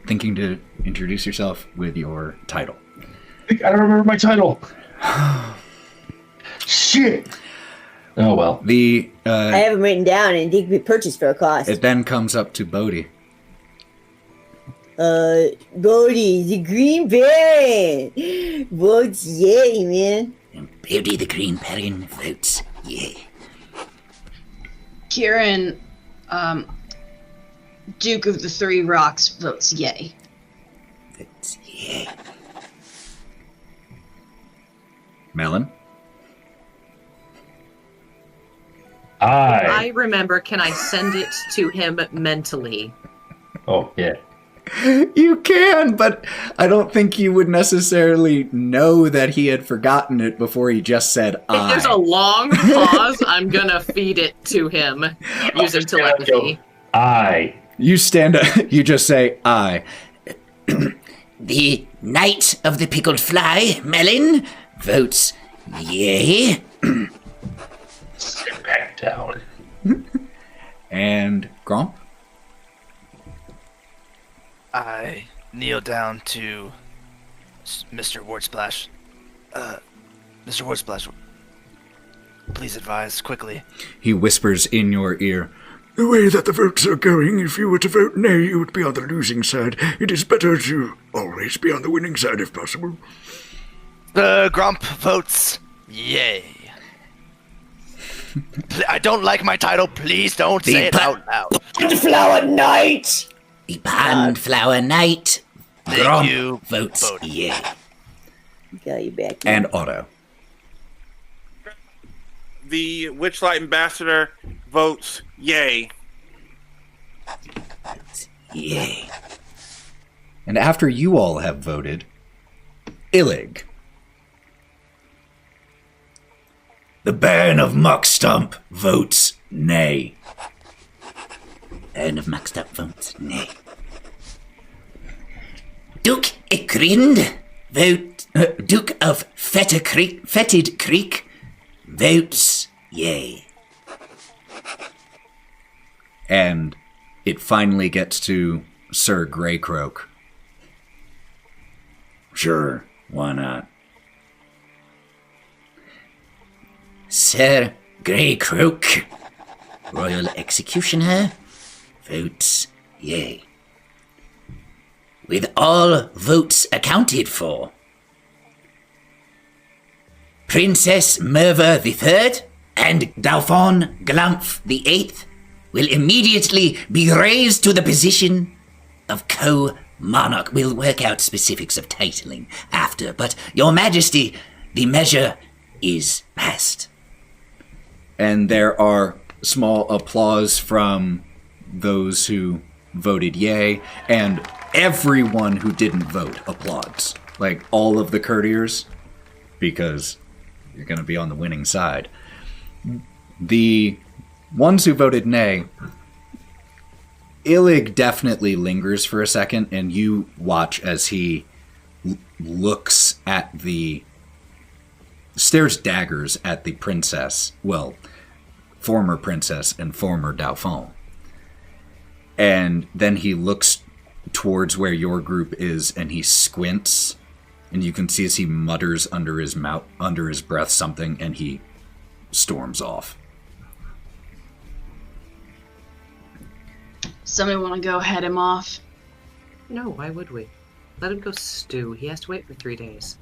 thinking to introduce yourself with your title. I don't remember my title. Shit. Oh, well. I have them written down and they can be purchased for a cost. It then comes up to Bodie. Bodie, the Green Baron votes yay, man. And Bodie the Green Baron votes yay. Kieren, Duke of the Three Rocks votes yay. Votes yay. Melon. I remember, can I send it to him mentally? Oh, yeah. You can, but I don't think you would necessarily know that he had forgotten it before he just said I. If there's a long pause, I'm gonna feed it to him using telepathy. I. You stand up, you just say I. The Knight of the Pickled Fly, Melon, votes yay. Sit back down. And Gromp? I kneel down to Mr. Wartsplash. Mr. Wartsplash, please advise quickly. He whispers in your ear. The way that the votes are going, if you were to vote nay, you would be on the losing side. It is better to always be on the winning side if possible. Gromp votes yay. I don't like my title. Please don't say it out loud. Flower Knight! The Pondflower Knight, Thank Gromp you, votes Bodie. yay. Got you back. And Otto. The Witchlight Ambassador votes yay. Yay. And after you all have voted, Illig. The Baron of Muckstump votes nay. Baron of Muckstump votes nay. Duke Ikrind Duke of Fetid Creek votes yay. And it finally gets to Sir Greycroak. Sure, why not? Sir Greycroak, Royal Executioner, votes yay. With all votes accounted for, Princess Merva III and Downfall Glump VIII will immediately be raised to the position of co-monarch. We'll work out specifics of titling after, but Your Majesty, the measure is passed. And there are small applause from those who voted yay, and everyone who didn't vote applauds. Like, all of the courtiers, because you're going to be on the winning side. The ones who voted nay, Illig definitely lingers for a second, and you watch as he looks at stares daggers at the princess, well, former princess and former Dauphin. And then he looks towards where your group is, and he squints, and you can see as he mutters under his mouth, under his breath something, and he storms off. Somebody want to go head him off? No, why would we? Let him go stew. He has to wait for 3 days.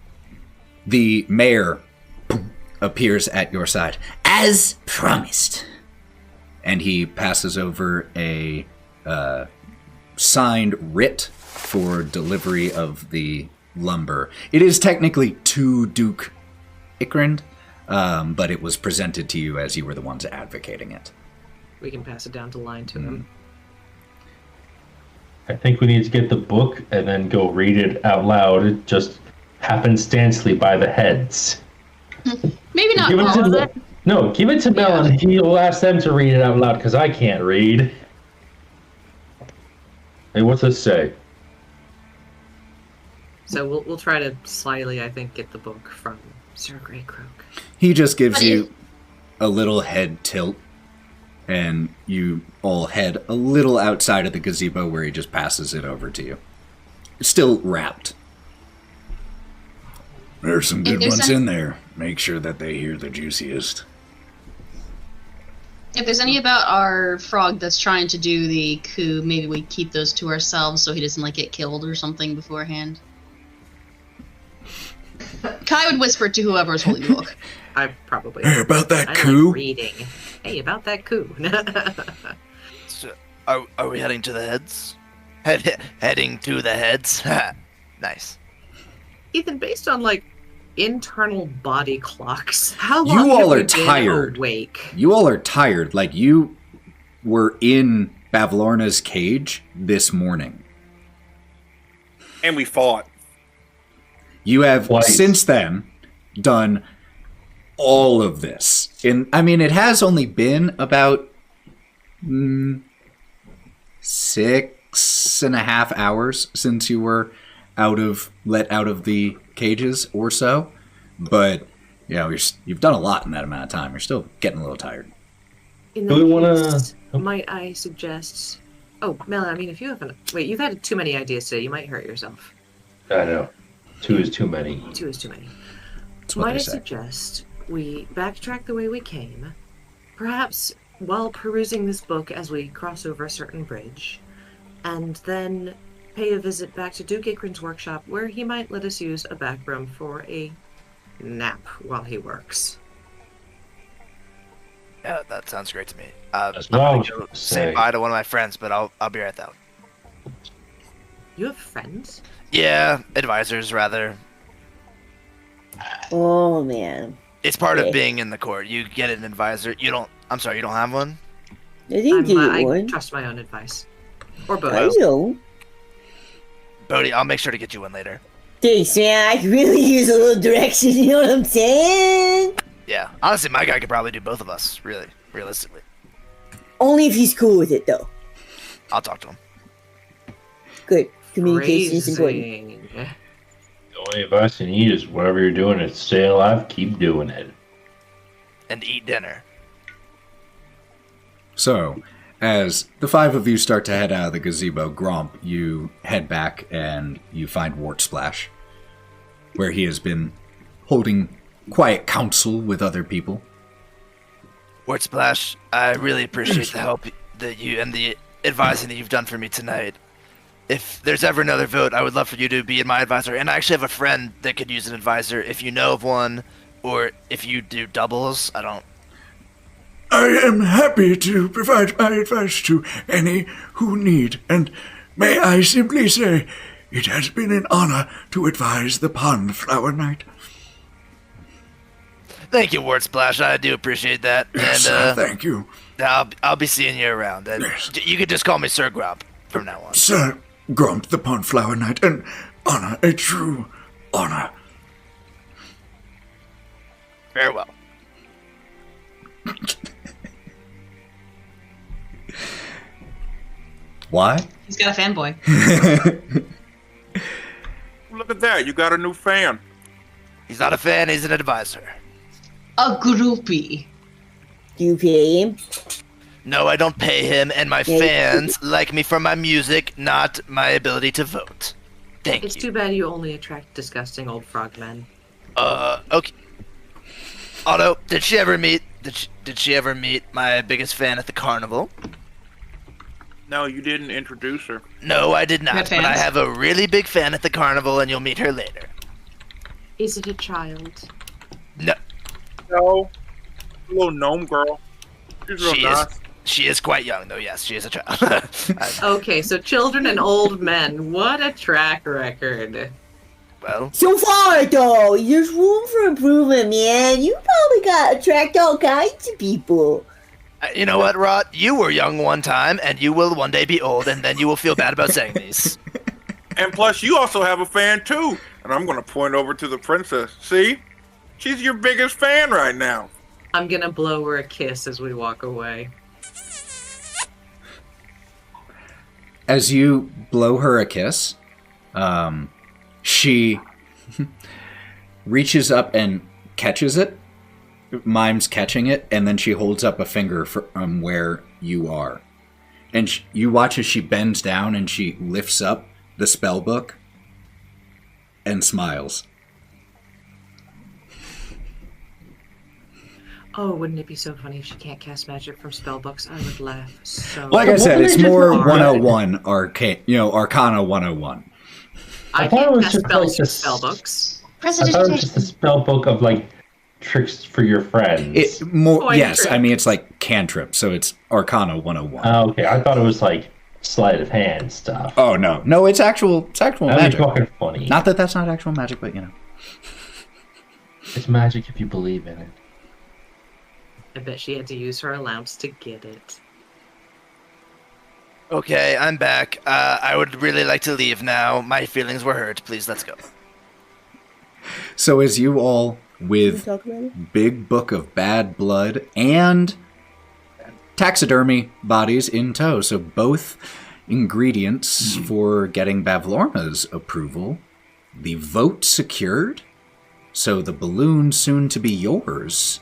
The mayor appears at your side. As promised. And he passes over a signed writ for delivery of the lumber. It is technically to Duke Ikrind, but it was presented to you as you were the ones advocating it. We can pass it down the line to him. I think we need to get the book and then go read it out loud. It just happenstancely by the heads. Maybe not Give it all to of the- it. No, give it to Melon. He'll ask them to read it out loud because I can't read. Hey, what's this say? So we'll try to slyly, I think, get the book from Sir Greycroak. He just gives you a little head tilt, and you all head a little outside of the gazebo where he just passes it over to you. Still wrapped. There's some good there's ones some- in there. Make sure that they hear the juiciest. If there's any about our frog that's trying to do the coup, maybe we keep those to ourselves so he doesn't get killed or something beforehand. Kai would whisper to whoever's holding the book. I probably. Hey, about that I coup? like reading. Hey, about that coup. So, are we heading to the heads? Heading to the heads? Nice. Ethan, based on internal body clocks, how long You all have are we been tired. awake? You all are tired. Like, you were in Bavlorna's cage this morning. And we fought. You have, Twice. since then, done all of this. It has only been about 6.5 hours since you were let out of the cages or so, but you've done a lot in that amount of time. You're still getting a little tired. In Do we that wanna- case, might I suggest? Oh, Melon, I mean, if you haven't... Wait, you've had too many ideas today. You might hurt yourself. I know. 2 is too many. 2 is too many. That's what Might they I say. suggest we backtrack the way we came, perhaps while perusing this book as we cross over a certain bridge, and then pay a visit back to Duke Akron's workshop, where he might let us use a back room for a nap while he works. Yeah, that sounds great to me. That's I'm what I gonna was go gonna say say. bye to one of my friends, but I'll be right down. You have friends? Yeah, advisors rather. Oh man, It's part Okay. of being in the court. You get an advisor. You don't. I'm sorry, you don't have one. I didn't get I one. trust my own advice. Or I both. don't. Bodie, I'll make sure to get you one later. Thanks, man. I could really use a little direction. You know what I'm saying? Yeah, honestly, my guy could probably do both of us. Really, realistically, Only if he's cool with it, though. I'll talk to him. Good. Communication is important. Phrasing. The only advice you need is whatever you're doing to stay alive, keep doing it. And eat dinner. So, as the 5 of you start to head out of the gazebo, Gromp, you head back and you find Wart Splash, where he has been holding quiet counsel with other people. Word Splash, I really appreciate the help that you and the advising that you've done for me tonight. If there's ever another vote, I would love for you to be my advisor. And I actually have a friend that could use an advisor if you know of one, or if you do doubles. I am happy to provide my advice to any who need, and may I simply say, it has been an honor to advise the Pond Flower Knight. Thank you, Word Splash. I do appreciate that. Yes, And thank you. I'll be seeing you around. And Yes. you could just call me Sir Gromp from now on. Sir Gromp the Pond Flower Knight, an honor, a true honor. Farewell. Why? He's got a fanboy. Look at that. You got a new fan. He's not a fan, he's an advisor. A groupie. Do you pay him? No, I don't pay him, and my Yeah, you- fans like me for my music, not my ability to vote. Thank It's you. too bad you only attract disgusting old frogmen. Okay. Otto, did she ever meet my biggest fan at the carnival? No, you didn't introduce her. No, I did have not, but I fans? have a really big fan at the carnival, and you'll meet her later. Is it a child? No, No. Little gnome girl. She's real she nice. is. She is quite young, though. Yes, she is a child. Okay, so children and old men. What a track record. Well, So far, though, there's room for improvement, man. You probably got attract all kinds of people. you know what, Wraught? You were young one time, and you will one day be old, and then you will feel bad about saying these. And plus, you also have a fan, too. And I'm going to point over to the princess. See? She's your biggest fan right now. I'm gonna blow her a kiss as we walk away. As you blow her a kiss, she reaches up and catches it, mimes catching it, and then she holds up a finger from where you are. And you watch as she bends down and she lifts up the spell book and smiles. Oh, wouldn't it be so funny if she can't cast magic from spellbooks? I would laugh so. Like I said, it's Just more alright. 101 Arcana 101. I thought it can't was cast just spells like from this- spellbooks. I thought it was just a spell book of like tricks for your friends. It more Point yes, trick. I mean it's like cantrip, so it's Arcana 101. Oh, okay, I thought it was like sleight of hand stuff. Oh no, it's actual That'd magic. be fucking funny. Not that that's not actual magic, but you know. It's magic if you believe in it. I bet she had to use her allowance to get it. Okay, I'm back. I would really like to leave now. My feelings were hurt. Please, let's go. So as you all with Talk about it? big book of bad blood and taxidermy bodies in tow, so both ingredients for getting Bavlorna's approval. The vote secured, so the balloon soon to be yours.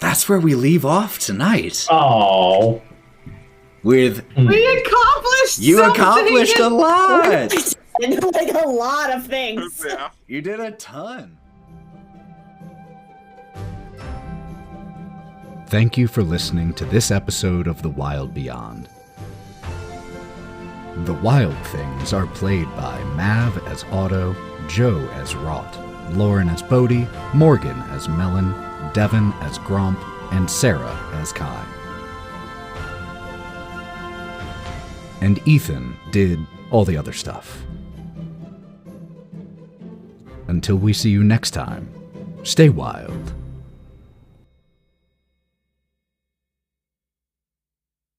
That's where we leave off tonight. Oh. With We accomplished you something! accomplished a lot. Like a lot of things. Yeah. You did a ton. Thank you for listening to this episode of The Wild Beyond. The Wylde Things are played by Mav as Otto, Joe as Wraught, Lauren as Bodie, Morgan as Melon, Devon as Gromp, and Sarah as Kai. And Ethan did all the other stuff. Until we see you next time, stay wild.